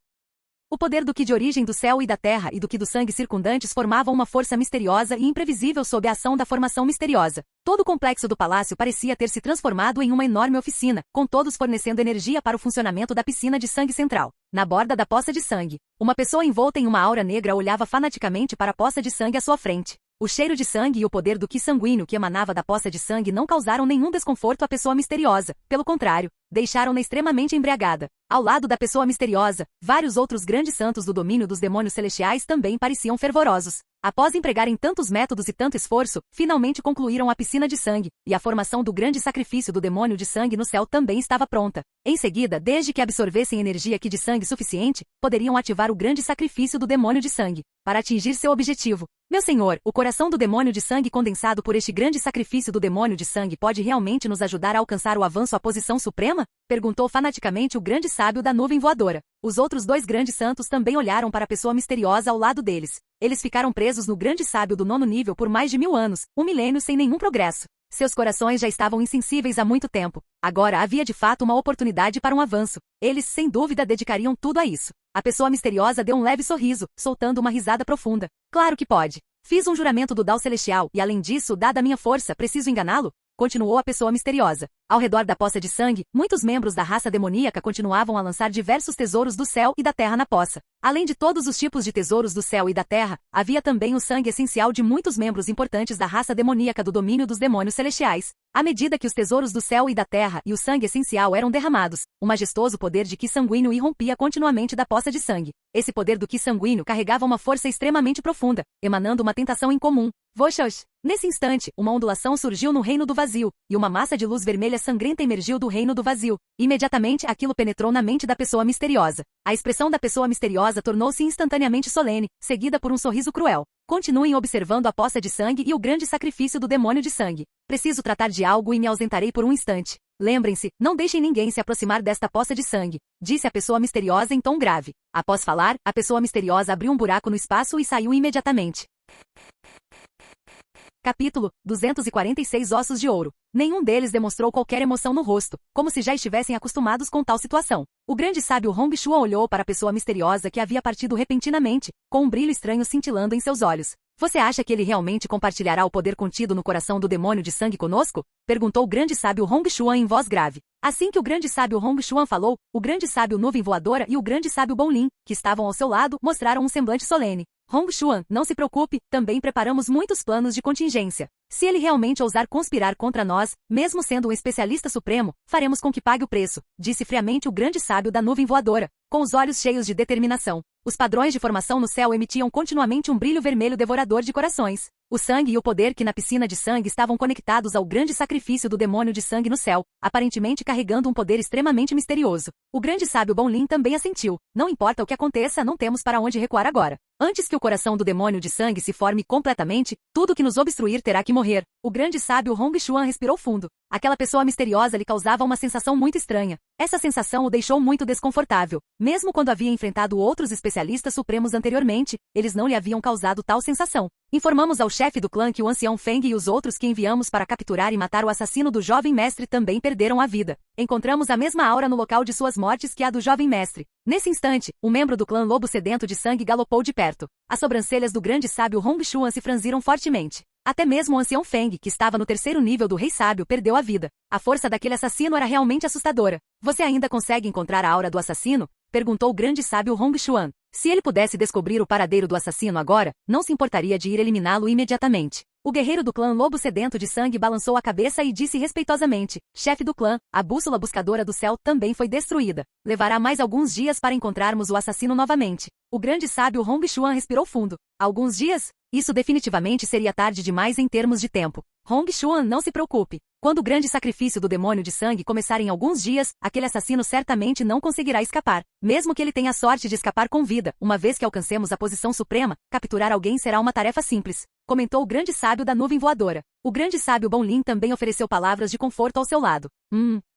O poder do Ki de origem do céu e da terra e do Ki do sangue circundantes formavam uma força misteriosa e imprevisível sob a ação da formação misteriosa. Todo o complexo do palácio parecia ter se transformado em uma enorme oficina, com todos fornecendo energia para o funcionamento da piscina de sangue central. Na borda da poça de sangue, uma pessoa envolta em uma aura negra olhava fanaticamente para a poça de sangue à sua frente. O cheiro de sangue e o poder do Ki sanguíneo que emanava da poça de sangue não causaram nenhum desconforto à pessoa misteriosa, pelo contrário, deixaram-na extremamente embriagada. Ao lado da pessoa misteriosa, vários outros grandes santos do domínio dos demônios celestiais também pareciam fervorosos. Após empregarem tantos métodos e tanto esforço, finalmente concluíram a piscina de sangue, e a formação do grande sacrifício do demônio de sangue no céu também estava pronta. Em seguida, desde que absorvessem energia Ki de sangue suficiente, poderiam ativar o grande sacrifício do demônio de sangue, para atingir seu objetivo. Meu senhor, o coração do demônio de sangue condensado por este grande sacrifício do demônio de sangue pode realmente nos ajudar a alcançar o avanço à posição suprema? Perguntou fanaticamente o grande sábio da nuvem voadora. Os outros dois grandes santos também olharam para a pessoa misteriosa ao lado deles. Eles ficaram presos no grande sábio do 9º nível por mais de 1000 anos, um milênio sem nenhum progresso. Seus corações já estavam insensíveis há muito tempo. Agora havia de fato uma oportunidade para um avanço. Eles, sem dúvida, dedicariam tudo a isso. A pessoa misteriosa deu um leve sorriso, soltando uma risada profunda. Claro que pode. Fiz um juramento do Dao Celestial e, além disso, dada a minha força, preciso enganá-lo? Continuou a pessoa misteriosa. Ao redor da poça de sangue, muitos membros da raça demoníaca continuavam a lançar diversos tesouros do céu e da terra na poça. Além de todos os tipos de tesouros do céu e da terra, havia também o sangue essencial de muitos membros importantes da raça demoníaca do domínio dos demônios celestiais. À medida que os tesouros do céu e da terra e o sangue essencial eram derramados, o majestoso poder de Ki sanguíneo irrompia continuamente da poça de sangue. Esse poder do Ki sanguíneo carregava uma força extremamente profunda, emanando uma tentação incomum. Voxox! Nesse instante, uma ondulação surgiu no reino do vazio, e uma massa de luz vermelha sangrenta emergiu do reino do vazio. Imediatamente aquilo penetrou na mente da pessoa misteriosa. A expressão da pessoa misteriosa tornou-se instantaneamente solene, seguida por um sorriso cruel. Continuem observando a poça de sangue e o grande sacrifício do demônio de sangue. Preciso tratar de algo e me ausentarei por um instante. Lembrem-se, não deixem ninguém se aproximar desta poça de sangue, disse a pessoa misteriosa em tom grave. Após falar, a pessoa misteriosa abriu um buraco no espaço e saiu imediatamente. Capítulo 246 Ossos de Ouro. Nenhum deles demonstrou qualquer emoção no rosto, como se já estivessem acostumados com tal situação. O grande sábio Hong Xuan olhou para a pessoa misteriosa que havia partido repentinamente, com um brilho estranho cintilando em seus olhos. Você acha que ele realmente compartilhará o poder contido no coração do demônio de sangue conosco? Perguntou o grande sábio Hong Xuan em voz grave. Assim que o grande sábio Hong Xuan falou, o grande sábio Nuvem Voadora e o grande sábio Bonlin, que estavam ao seu lado, mostraram um semblante solene. Hong Xuan, não se preocupe, também preparamos muitos planos de contingência. Se ele realmente ousar conspirar contra nós, mesmo sendo um especialista supremo, faremos com que pague o preço, disse friamente o grande sábio da nuvem voadora, com os olhos cheios de determinação. Os padrões de formação no céu emitiam continuamente um brilho vermelho devorador de corações. O sangue e o poder que na piscina de sangue estavam conectados ao grande sacrifício do demônio de sangue no céu, aparentemente carregando um poder extremamente misterioso. O grande sábio Bonlin também assentiu. Não importa o que aconteça, não temos para onde recuar agora. Antes que o coração do demônio de sangue se forme completamente, tudo que nos obstruir terá que morrer. O grande sábio Hong Xuan respirou fundo. Aquela pessoa misteriosa lhe causava uma sensação muito estranha. Essa sensação o deixou muito desconfortável. Mesmo quando havia enfrentado outros especialistas supremos anteriormente, eles não lhe haviam causado tal sensação. Informamos ao chefe do clã que o ancião Feng e os outros que enviamos para capturar e matar o assassino do jovem mestre também perderam a vida. Encontramos a mesma aura no local de suas mortes que a do jovem mestre. Nesse instante, um membro do clã Lobo Sedento de Sangue galopou de perto. As sobrancelhas do grande sábio Hong Xuan se franziram fortemente. Até mesmo o ancião Feng, que estava no 3º nível do Rei Sábio, perdeu a vida. A força daquele assassino era realmente assustadora. Você ainda consegue encontrar a aura do assassino? Perguntou o grande sábio Hong Xuan. Se ele pudesse descobrir o paradeiro do assassino agora, não se importaria de ir eliminá-lo imediatamente. O guerreiro do clã Lobo Sedento de Sangue balançou a cabeça e disse respeitosamente: chefe do clã, a bússola buscadora do céu também foi destruída. Levará mais alguns dias para encontrarmos o assassino novamente. O grande sábio Hong Xuan respirou fundo. Alguns dias? Isso definitivamente seria tarde demais em termos de tempo. Hong Xuan, não se preocupe. Quando o grande sacrifício do demônio de sangue começar em alguns dias, aquele assassino certamente não conseguirá escapar. Mesmo que ele tenha a sorte de escapar com vida, uma vez que alcancemos a posição suprema, capturar alguém será uma tarefa simples, comentou o grande sábio da nuvem voadora. O grande sábio Bon Lin também ofereceu palavras de conforto ao seu lado.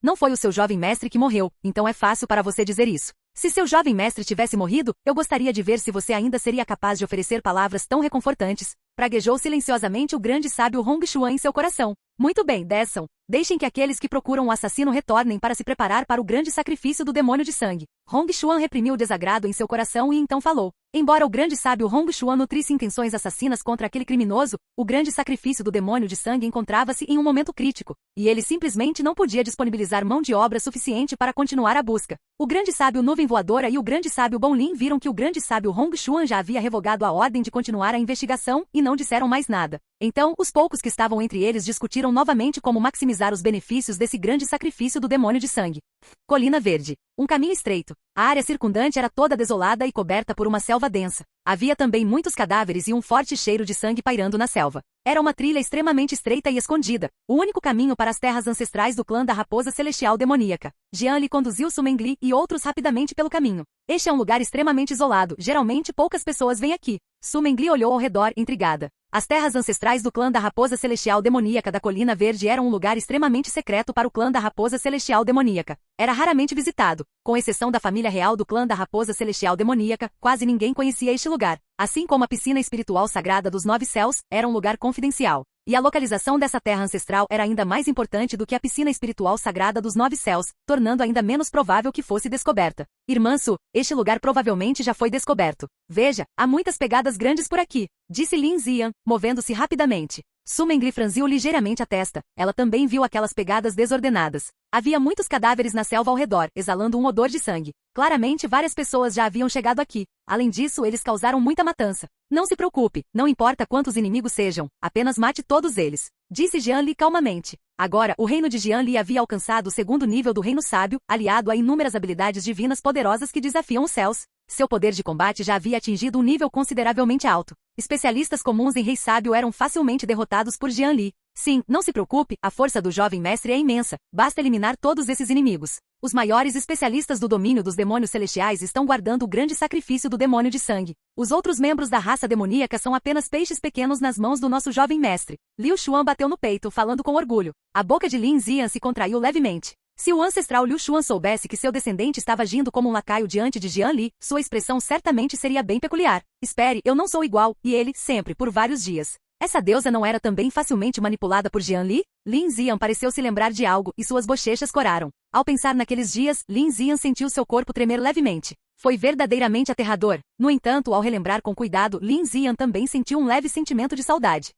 Não foi o seu jovem mestre que morreu, então é fácil para você dizer isso. Se seu jovem mestre tivesse morrido, eu gostaria de ver se você ainda seria capaz de oferecer palavras tão reconfortantes. Praguejou silenciosamente o grande sábio Hong Xuan em seu coração. Muito bem, desçam. Deixem que aqueles que procuram o assassino retornem para se preparar para o grande sacrifício do demônio de sangue. Hong Xuan reprimiu o desagrado em seu coração e então falou. Embora o grande sábio Hong Xuan nutrisse intenções assassinas contra aquele criminoso, o grande sacrifício do demônio de sangue encontrava-se em um momento crítico, e ele simplesmente não podia disponibilizar mão de obra suficiente para continuar a busca. O grande sábio Nuvem Voadora e o grande sábio Bon Lin viram que o grande sábio Hong Xuan já havia revogado a ordem de continuar a investigação e não disseram mais nada. Então, os poucos que estavam entre eles discutiram novamente como maximizar os benefícios desse grande sacrifício do demônio de sangue. Colina Verde. Um caminho estreito. A área circundante era toda desolada e coberta por uma selva densa. Havia também muitos cadáveres e um forte cheiro de sangue pairando na selva. Era uma trilha extremamente estreita e escondida, o único caminho para as terras ancestrais do clã da Raposa Celestial Demoníaca. Jian Li conduziu Su Mengli e outros rapidamente pelo caminho. Este é um lugar extremamente isolado, geralmente poucas pessoas vêm aqui. Su Mengli olhou ao redor, intrigada. As terras ancestrais do clã da Raposa Celestial Demoníaca da Colina Verde eram um lugar extremamente secreto para o clã da Raposa Celestial Demoníaca. Era raramente visitado. Com exceção da família real do clã da Raposa Celestial Demoníaca, quase ninguém conhecia este lugar. Assim como a piscina espiritual sagrada dos Nove Céus, era um lugar confidencial. E a localização dessa terra ancestral era ainda mais importante do que a piscina espiritual sagrada dos Nove Céus, tornando ainda menos provável que fosse descoberta. Irmã Su, este lugar provavelmente já foi descoberto. Veja, há muitas pegadas grandes por aqui, disse Lin Ziyan, movendo-se rapidamente. Su Mengli franziu ligeiramente a testa. Ela também viu aquelas pegadas desordenadas. Havia muitos cadáveres na selva ao redor, exalando um odor de sangue. Claramente várias pessoas já haviam chegado aqui. Além disso, eles causaram muita matança. Não se preocupe, não importa quantos inimigos sejam, apenas mate todos eles, disse Jian Li calmamente. Agora, o reino de Jian Li havia alcançado o segundo nível do reino sábio, aliado a inúmeras habilidades divinas poderosas que desafiam os céus. Seu poder de combate já havia atingido um nível consideravelmente alto. Especialistas comuns em Rei Sábio eram facilmente derrotados por Jian Li. Sim, não se preocupe, a força do jovem mestre é imensa, basta eliminar todos esses inimigos. Os maiores especialistas do domínio dos demônios celestiais estão guardando o grande sacrifício do demônio de sangue. Os outros membros da raça demoníaca são apenas peixes pequenos nas mãos do nosso jovem mestre. Liu Xuan bateu no peito, falando com orgulho. A boca de Lin Ziyan se contraiu levemente. Se o ancestral Liu Xuan soubesse que seu descendente estava agindo como um lacaio diante de Jian Li, sua expressão certamente seria bem peculiar. Espere, eu não sou igual, e ele, sempre, por vários dias. Essa deusa não era também facilmente manipulada por Jian Li? Lin Ziyan pareceu se lembrar de algo, e suas bochechas coraram. Ao pensar naqueles dias, Lin Ziyan sentiu seu corpo tremer levemente. Foi verdadeiramente aterrador. No entanto, ao relembrar com cuidado, Lin Ziyan também sentiu um leve sentimento de saudade.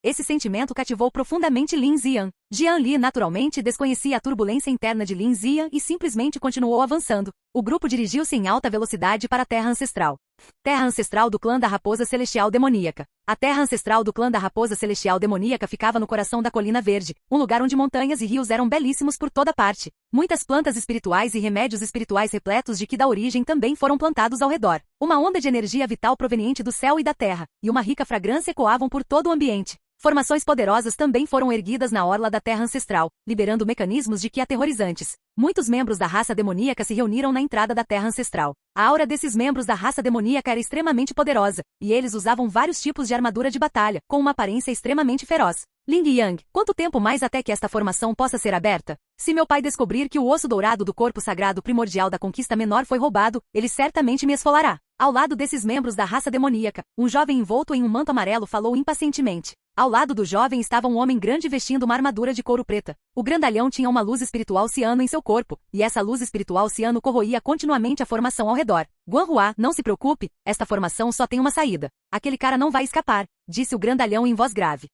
Esse sentimento cativou profundamente Lin Ziyan. Jian Li naturalmente desconhecia a turbulência interna de Lin Ziyan e simplesmente continuou avançando. O grupo dirigiu-se em alta velocidade para a Terra Ancestral. Terra Ancestral do clã da Raposa Celestial Demoníaca. A Terra Ancestral do clã da Raposa Celestial Demoníaca ficava no coração da Colina Verde, um lugar onde montanhas e rios eram belíssimos por toda parte. Muitas plantas espirituais e remédios espirituais repletos de que da origem também foram plantados ao redor. Uma onda de energia vital proveniente do céu e da terra, e uma rica fragrância ecoavam por todo o ambiente. Formações poderosas também foram erguidas na orla da Terra Ancestral, liberando mecanismos de ki aterrorizantes. Muitos membros da raça demoníaca se reuniram na entrada da Terra Ancestral. A aura desses membros da raça demoníaca era extremamente poderosa, e eles usavam vários tipos de armadura de batalha, com uma aparência extremamente feroz. Ling Yang, quanto tempo mais até que esta formação possa ser aberta? Se meu pai descobrir que o osso dourado do corpo sagrado primordial da conquista menor foi roubado, ele certamente me esfolará. Ao lado desses membros da raça demoníaca, um jovem envolto em um manto amarelo falou impacientemente. Ao lado do jovem estava um homem grande vestindo uma armadura de couro preta. O grandalhão tinha uma luz espiritual ciano em seu corpo, e essa luz espiritual ciano corroía continuamente a formação ao redor. Guanhua, não se preocupe, esta formação só tem uma saída. Aquele cara não vai escapar, disse o grandalhão em voz grave.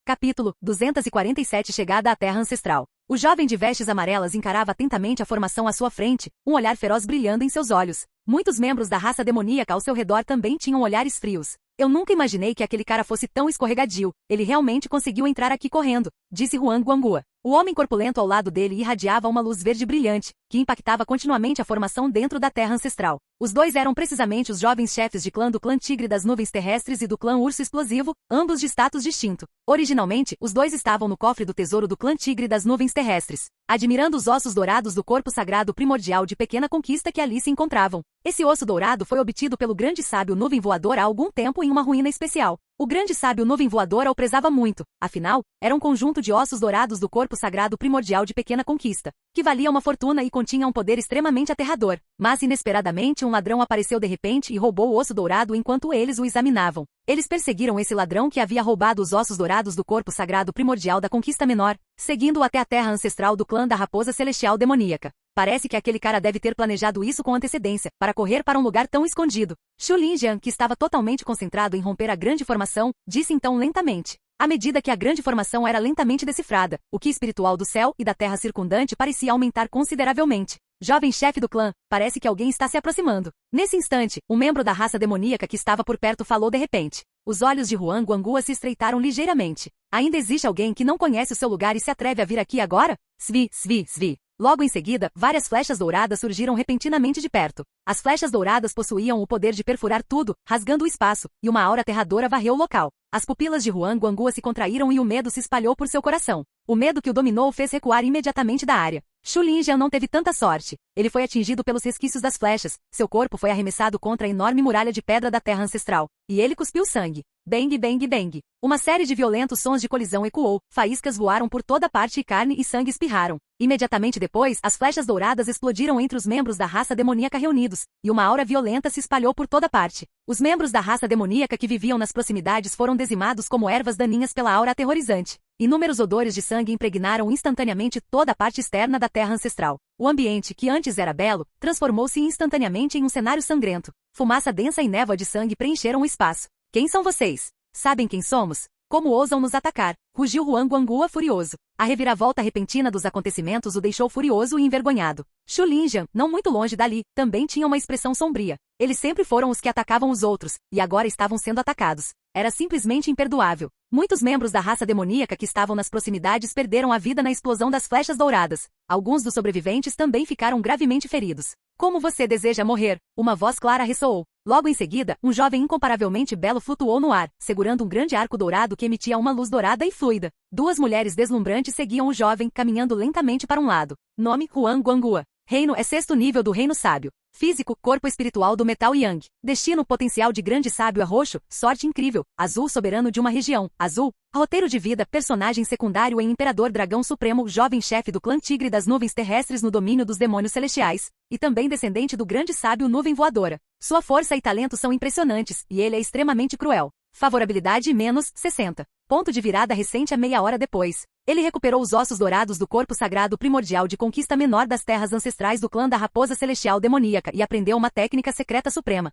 Capítulo 247 Chegada à Terra Ancestral. O jovem de vestes amarelas encarava atentamente a formação à sua frente, um olhar feroz brilhando em seus olhos. Muitos membros da raça demoníaca ao seu redor também tinham olhares frios. Eu nunca imaginei que aquele cara fosse tão escorregadio. Ele realmente conseguiu entrar aqui correndo, disse Huang Guangua. O homem corpulento ao lado dele irradiava uma luz verde brilhante, que impactava continuamente a formação dentro da terra ancestral. Os dois eram precisamente os jovens chefes de clã do clã Tigre das Nuvens Terrestres e do clã Urso Explosivo, ambos de status distinto. Originalmente, os dois estavam no cofre do tesouro do clã Tigre das Nuvens Terrestres, admirando os ossos dourados do corpo sagrado primordial de pequena conquista que ali se encontravam. Esse osso dourado foi obtido pelo grande sábio Nuvem Voadora há algum tempo em uma ruína especial. O grande sábio Nuvem Voadora o prezava muito, afinal, era um conjunto de ossos dourados do corpo sagrado primordial de pequena conquista, que valia uma fortuna e continha um poder extremamente aterrador. Mas inesperadamente um ladrão apareceu de repente e roubou o osso dourado enquanto eles o examinavam. Eles perseguiram esse ladrão que havia roubado os ossos dourados do corpo sagrado primordial da conquista menor, seguindo-o até a terra ancestral do clã da Raposa Celestial Demoníaca. Parece que aquele cara deve ter planejado isso com antecedência, para correr para um lugar tão escondido. Xu Linjian, que estava totalmente concentrado em romper a grande formação, disse então lentamente. À medida que a grande formação era lentamente decifrada, o ki espiritual do céu e da terra circundante parecia aumentar consideravelmente. Jovem chefe do clã, parece que alguém está se aproximando. Nesse instante, um membro da raça demoníaca que estava por perto falou de repente. Os olhos de Huang Guangua se estreitaram ligeiramente. Ainda existe alguém que não conhece o seu lugar e se atreve a vir aqui agora? Svi, svi, svi. Logo em seguida, várias flechas douradas surgiram repentinamente de perto. As flechas douradas possuíam o poder de perfurar tudo, rasgando o espaço, e uma aura aterradora varreu o local. As pupilas de Huang Guangua se contraíram e o medo se espalhou por seu coração. O medo que o dominou o fez recuar imediatamente da área. Xu Linjian não teve tanta sorte. Ele foi atingido pelos resquícios das flechas, seu corpo foi arremessado contra a enorme muralha de pedra da terra ancestral, e ele cuspiu sangue. Bang, bang, bang. Uma série de violentos sons de colisão ecoou, faíscas voaram por toda parte e carne e sangue espirraram. Imediatamente depois, as flechas douradas explodiram entre os membros da raça demoníaca reunidos, e uma aura violenta se espalhou por toda parte. Os membros da raça demoníaca que viviam nas proximidades foram dizimados como ervas daninhas pela aura aterrorizante. Inúmeros odores de sangue impregnaram instantaneamente toda a parte externa da terra ancestral. O ambiente, que antes era belo, transformou-se instantaneamente em um cenário sangrento. Fumaça densa e névoa de sangue preencheram o espaço. Quem são vocês? Sabem quem somos? Como ousam nos atacar? Rugiu Huang Guangua furioso. A reviravolta repentina dos acontecimentos o deixou furioso e envergonhado. Xu Linjian, não muito longe dali, também tinha uma expressão sombria. Eles sempre foram os que atacavam os outros, e agora estavam sendo atacados. Era simplesmente imperdoável. Muitos membros da raça demoníaca que estavam nas proximidades perderam a vida na explosão das flechas douradas. Alguns dos sobreviventes também ficaram gravemente feridos. Como você deseja morrer? Uma voz clara ressoou. Logo em seguida, um jovem incomparavelmente belo flutuou no ar, segurando um grande arco dourado que emitia uma luz dourada e fluida. Duas mulheres deslumbrantes seguiam o jovem, caminhando lentamente para um lado. Nome: Huang Guangua. Reino é 6º nível do Reino Sábio. Físico: corpo espiritual do metal Yang. Destino: potencial de grande sábio a roxo, sorte incrível, azul soberano de uma região, azul. Roteiro de vida: personagem secundário em Imperador Dragão Supremo, jovem chefe do clã Tigre das Nuvens Terrestres no domínio dos demônios celestiais, e também descendente do grande sábio Nuvem Voadora. Sua força e talento são impressionantes, e ele é extremamente cruel. Favorabilidade: menos 60. Ponto de virada recente a meia hora depois. Ele recuperou os ossos dourados do corpo sagrado primordial de conquista menor das terras ancestrais do clã da Raposa Celestial Demoníaca e aprendeu uma técnica secreta suprema.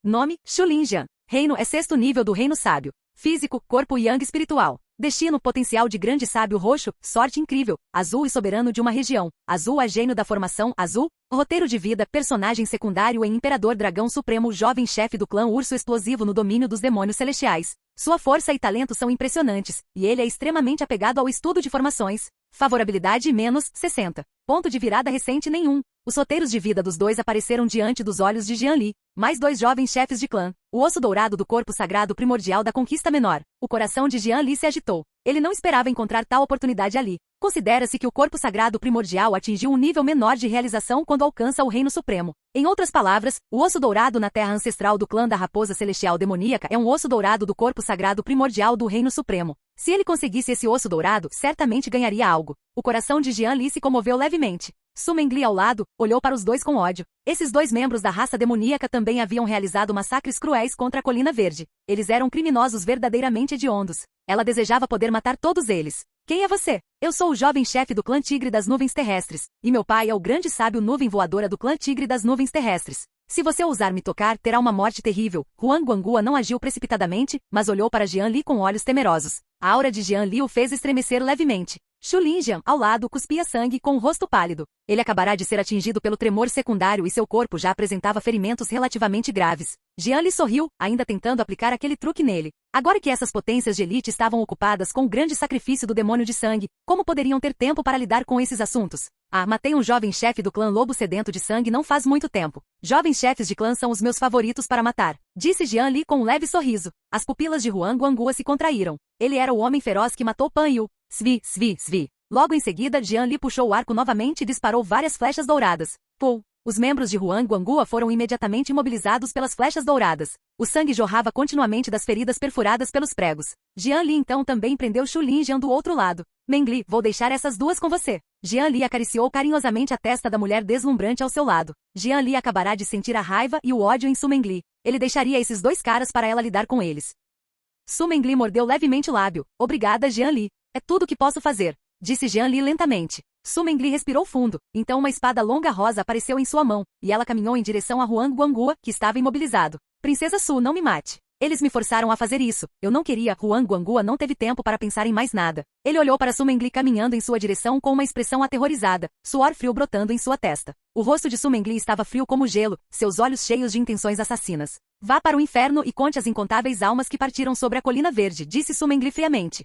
Nome: Xu Linjian. Reino é 6º nível do Reino Sábio. Físico: corpo Yang espiritual. Destino: potencial de grande sábio roxo, sorte incrível, azul e soberano de uma região, azul é gênio da formação, azul. Roteiro de vida: personagem secundário em Imperador Dragão Supremo, jovem chefe do clã Urso Explosivo no domínio dos demônios celestiais. Sua força e talento são impressionantes, e ele é extremamente apegado ao estudo de formações. Favorabilidade: menos 60. Ponto de virada recente nenhum. Os roteiros de vida dos dois apareceram diante dos olhos de Jian Li. Mais dois jovens chefes de clã. O osso dourado do corpo sagrado primordial da conquista menor. O coração de Jian Li se agitou. Ele não esperava encontrar tal oportunidade ali. Considera-se que o corpo sagrado primordial atingiu um nível menor de realização quando alcança o Reino Supremo. Em outras palavras, o osso dourado na terra ancestral do clã da Raposa Celestial Demoníaca é um osso dourado do corpo sagrado primordial do Reino Supremo. Se ele conseguisse esse osso dourado, certamente ganharia algo. O coração de Jian Li se comoveu levemente. Su Mengli ao lado, olhou para os dois com ódio. Esses dois membros da raça demoníaca também haviam realizado massacres cruéis contra a Colina Verde. Eles eram criminosos verdadeiramente hediondos. Ela desejava poder matar todos eles. Quem é você? Eu sou o jovem chefe do clã Tigre das Nuvens Terrestres, e meu pai é o grande sábio Nuvem Voadora do clã Tigre das Nuvens Terrestres. Se você ousar me tocar, terá uma morte terrível. Huang Guangua não agiu precipitadamente, mas olhou para Jian Li com olhos temerosos. A aura de Jian Li o fez estremecer levemente. Shu Lingjian, ao lado, cuspia sangue com o rosto pálido. Ele acabará de ser atingido pelo tremor secundário e seu corpo já apresentava ferimentos relativamente graves. Jian Li sorriu, ainda tentando aplicar aquele truque nele. Agora que essas potências de elite estavam ocupadas com o grande sacrifício do demônio de sangue, como poderiam ter tempo para lidar com esses assuntos? Matei um jovem chefe do clã Lobo Sedento de Sangue não faz muito tempo. Jovens chefes de clã são os meus favoritos para matar, disse Jian Li com um leve sorriso. As pupilas de Huang Guangua se contraíram. Ele era o homem feroz que matou Pan Yu. Svi, svi, svi. Logo em seguida, Jian Li puxou o arco novamente e disparou várias flechas douradas. Pum! Os membros de Huang Guangua foram imediatamente imobilizados pelas flechas douradas. O sangue jorrava continuamente das feridas perfuradas pelos pregos. Jian Li então também prendeu Shu Lingjian do outro lado. Mengli, vou deixar essas duas com você. Jian Li acariciou carinhosamente a testa da mulher deslumbrante ao seu lado. Jian Li acabará de sentir a raiva e o ódio em Su Mengli. Ele deixaria esses dois caras para ela lidar com eles. Su Mengli mordeu levemente o lábio. Obrigada, Jian Li. É tudo o que posso fazer, disse Jian Li lentamente. Su Mengli respirou fundo. Então uma espada longa rosa apareceu em sua mão, e ela caminhou em direção a Huang Guangua, que estava imobilizado. Princesa Su, não me mate. Eles me forçaram a fazer isso. Eu não queria. Huang Guangua não teve tempo para pensar em mais nada. Ele olhou para Su Mengli caminhando em sua direção com uma expressão aterrorizada, suor frio brotando em sua testa. O rosto de Su Mengli estava frio como gelo, seus olhos cheios de intenções assassinas. Vá para o inferno e conte as incontáveis almas que partiram sobre a colina verde, disse Su Mengli friamente.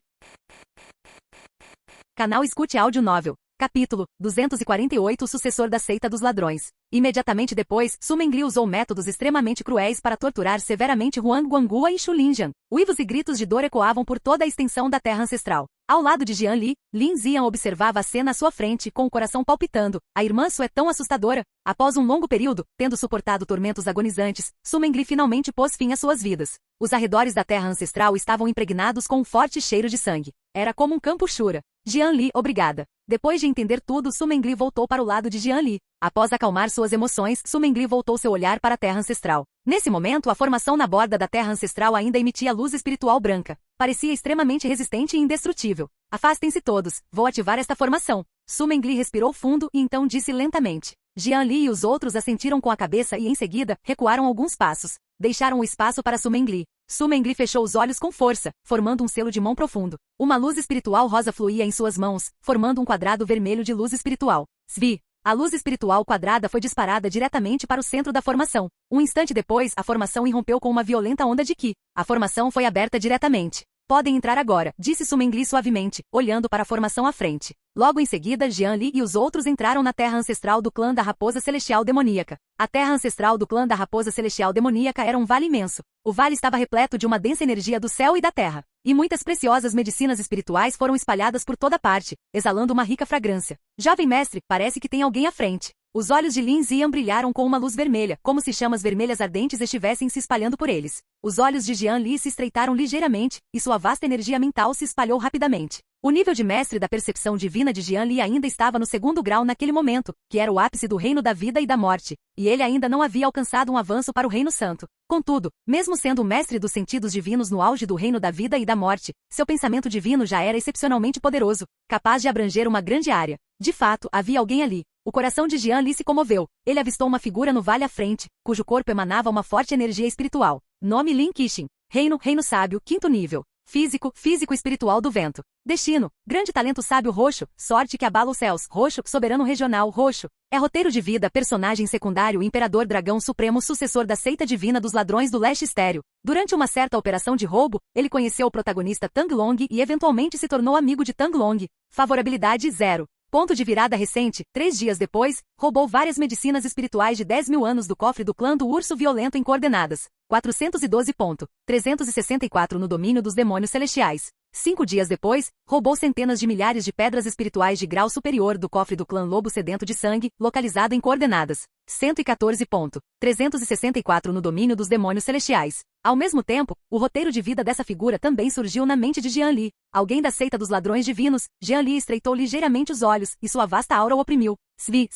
Canal Escute Áudio Novel. Capítulo 248 O sucessor da seita dos ladrões. Imediatamente depois, Su Mengli usou métodos extremamente cruéis para torturar severamente Huang Guangua e Shu Lingjian. Uivos e gritos de dor ecoavam por toda a extensão da terra ancestral. Ao lado de Jian Li, Lin Zian observava a cena à sua frente, com o coração palpitando. A irmã Su é tão assustadora. Após um longo período, tendo suportado tormentos agonizantes, Su Mengli finalmente pôs fim às suas vidas. Os arredores da terra ancestral estavam impregnados com um forte cheiro de sangue. Era como um campo Shura. Jian Li, obrigada. Depois de entender tudo, Su Mengli voltou para o lado de Jian Li. Após acalmar suas emoções, Su Mengli voltou seu olhar para a terra ancestral. Nesse momento, a formação na borda da terra ancestral ainda emitia luz espiritual branca. Parecia extremamente resistente e indestrutível. Afastem-se todos, vou ativar esta formação. Su Mengli respirou fundo e então disse lentamente. Jian Li e os outros assentiram com a cabeça e em seguida, recuaram alguns passos. Deixaram o espaço para Su Mengli. Su Mengli fechou os olhos com força, formando um selo de mão profundo. Uma luz espiritual rosa fluía em suas mãos, formando um quadrado vermelho de luz espiritual. Svi. A luz espiritual quadrada foi disparada diretamente para o centro da formação. Um instante depois, a formação irrompeu com uma violenta onda de Qi. A formação foi aberta diretamente. Podem entrar agora, disse Su Mengli suavemente, olhando para a formação à frente. Logo em seguida, Jian Li e os outros entraram na terra ancestral do clã da Raposa Celestial Demoníaca. A terra ancestral do clã da Raposa Celestial Demoníaca era um vale imenso. O vale estava repleto de uma densa energia do céu e da terra. E muitas preciosas medicinas espirituais foram espalhadas por toda parte, exalando uma rica fragrância. Jovem mestre, parece que tem alguém à frente. Os olhos de Lin Zian brilharam com uma luz vermelha, como se chamas vermelhas ardentes estivessem se espalhando por eles. Os olhos de Jian Li se estreitaram ligeiramente, e sua vasta energia mental se espalhou rapidamente. O nível de mestre da percepção divina de Jian Li ainda estava no 2º grau naquele momento, que era o ápice do reino da vida e da morte, e ele ainda não havia alcançado um avanço para o reino santo. Contudo, mesmo sendo o mestre dos sentidos divinos no auge do reino da vida e da morte, seu pensamento divino já era excepcionalmente poderoso, capaz de abranger uma grande área. De fato, havia alguém ali. O coração de Jian Li se comoveu. Ele avistou uma figura no vale à frente, cujo corpo emanava uma forte energia espiritual. Nome Lin Qixin. Reino sábio, 5º nível. Físico espiritual do vento. Destino, grande talento sábio roxo, sorte que abala os céus, roxo, soberano regional roxo. É roteiro de vida, personagem secundário, imperador dragão supremo, sucessor da seita divina dos ladrões do leste estéreo. Durante uma certa operação de roubo, ele conheceu o protagonista Tang Long e eventualmente se tornou amigo de Tang Long. Favorabilidade 0. Ponto de virada recente, 3 dias depois, roubou várias medicinas espirituais de 10.000 anos do cofre do clã do urso violento em coordenadas. 412.364 no domínio dos demônios celestiais. 5 dias depois, roubou centenas de milhares de pedras espirituais de grau superior do cofre do clã Lobo Sedento de Sangue, localizado em coordenadas. 114.364 no domínio dos demônios celestiais. Ao mesmo tempo, o roteiro de vida dessa figura também surgiu na mente de Jian Li. Alguém da seita dos ladrões divinos. Jian Li estreitou ligeiramente os olhos, e sua vasta aura o oprimiu. Svi.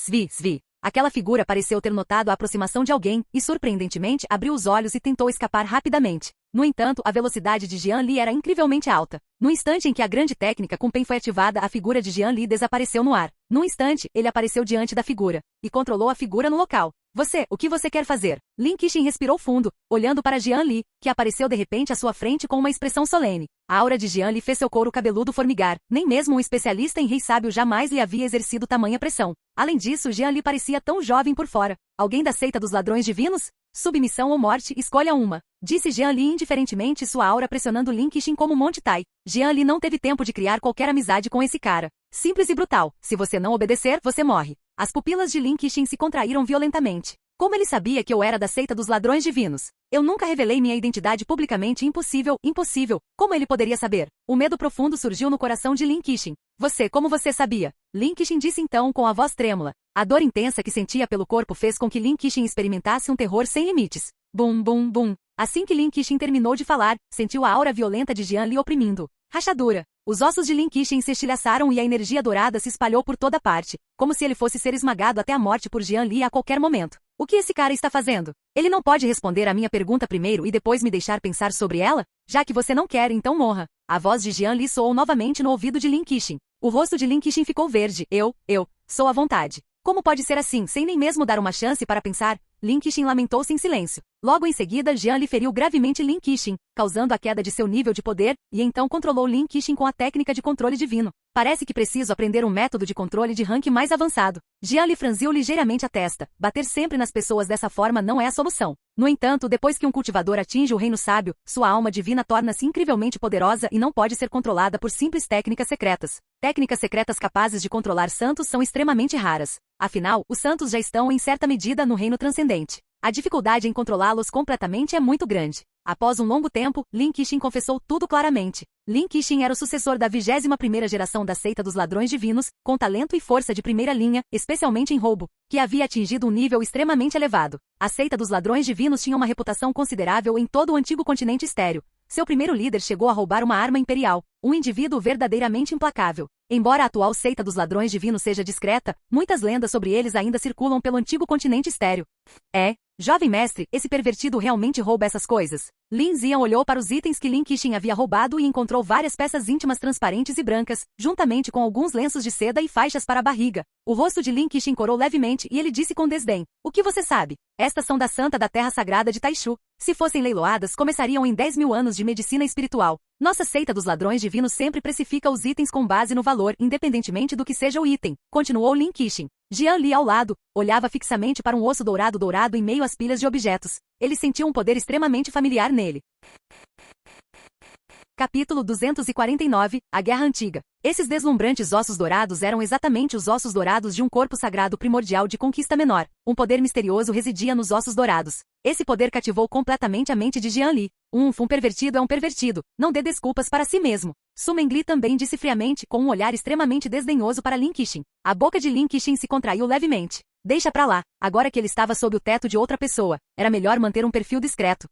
Aquela figura pareceu ter notado a aproximação de alguém, e surpreendentemente abriu os olhos e tentou escapar rapidamente. No entanto, a velocidade de Jian Li era incrivelmente alta. No instante em que a grande técnica Kunpen foi ativada, a figura de Jian Li desapareceu no ar. No instante, ele apareceu diante da figura, e controlou a figura no local. O que você quer fazer? Lin Qixin respirou fundo, olhando para Jian Li, que apareceu de repente à sua frente com uma expressão solene. A aura de Jian Li fez seu couro cabeludo formigar, nem mesmo um especialista em rei sábio jamais lhe havia exercido tamanha pressão. Além disso, Jian Li parecia tão jovem por fora. Alguém da seita dos ladrões divinos? Submissão ou morte, escolha uma. Disse Jian Li indiferentemente, sua aura pressionando Lin Qixin como Monte Tai. Jian Li não teve tempo de criar qualquer amizade com esse cara. Simples e brutal. Se você não obedecer, você morre. As pupilas de Lin Qixin se contraíram violentamente. Como ele sabia que eu era da seita dos ladrões divinos? Eu nunca revelei minha identidade publicamente. Impossível, impossível. Como ele poderia saber? O medo profundo surgiu no coração de Lin Qixin. Como você sabia? Lin Qixin disse então com a voz trêmula. A dor intensa que sentia pelo corpo fez com que Lin Qixin experimentasse um terror sem limites. Bum, bum, bum. Assim que Lin Qixin terminou de falar, sentiu a aura violenta de Jian Li oprimindo. Rachadura. Os ossos de Lin Qixin se estilhaçaram e a energia dourada se espalhou por toda parte, como se ele fosse ser esmagado até a morte por Jian Li a qualquer momento. O que esse cara está fazendo? Ele não pode responder a minha pergunta primeiro e depois me deixar pensar sobre ela? Já que você não quer, então morra. A voz de Jian Li soou novamente no ouvido de Lin Qixin. O rosto de Lin Qixin ficou verde. Eu sou à vontade. Como pode ser assim, sem nem mesmo dar uma chance para pensar? Lin Qixin lamentou-se em silêncio. Logo em seguida, Jian Li feriu gravemente Lin Qixin, causando a queda de seu nível de poder, e então controlou Lin Qixin com a técnica de controle divino. Parece que preciso aprender um método de controle de rank mais avançado. Jian Li franziu ligeiramente a testa. Bater sempre nas pessoas dessa forma não é a solução. No entanto, depois que um cultivador atinge o reino sábio, sua alma divina torna-se incrivelmente poderosa e não pode ser controlada por simples técnicas secretas. Técnicas secretas capazes de controlar santos são extremamente raras. Afinal, os santos já estão em certa medida no reino transcendente. A dificuldade em controlá-los completamente é muito grande. Após um longo tempo, Lin Qixin confessou tudo claramente. Lin Qixin era o sucessor da 21ª geração da seita dos ladrões divinos, com talento e força de primeira linha, especialmente em roubo, que havia atingido um nível extremamente elevado. A seita dos ladrões divinos tinha uma reputação considerável em todo o antigo continente estéreo. Seu primeiro líder chegou a roubar uma arma imperial, um indivíduo verdadeiramente implacável. Embora a atual seita dos ladrões divinos seja discreta, muitas lendas sobre eles ainda circulam pelo antigo continente estéreo. Jovem mestre, esse pervertido realmente rouba essas coisas? Lin Xian olhou para os itens que Lin Qixin havia roubado e encontrou várias peças íntimas transparentes e brancas, juntamente com alguns lenços de seda e faixas para a barriga. O rosto de Lin Qixin corou levemente e ele disse com desdém. O que você sabe? Estas são da Santa da Terra Sagrada de Taishu. Se fossem leiloadas, começariam em 10.000 anos de medicina espiritual. Nossa seita dos ladrões divinos sempre precifica os itens com base no valor, independentemente do que seja o item, continuou Lin Qixin. Jian Li ao lado, olhava fixamente para um osso dourado em meio às pilhas de objetos. Ele sentiu um poder extremamente familiar nele. Capítulo 249, A Guerra Antiga. Esses deslumbrantes ossos dourados eram exatamente os ossos dourados de um corpo sagrado primordial de conquista menor. Um poder misterioso residia nos ossos dourados. Esse poder cativou completamente a mente de Jian Li. Um pervertido é um pervertido. Não dê desculpas para si mesmo. Su Mengli também disse friamente, com um olhar extremamente desdenhoso para Lin Qixin. A boca de Lin Qixin se contraiu levemente. Deixa pra lá. Agora que ele estava sob o teto de outra pessoa, era melhor manter um perfil discreto.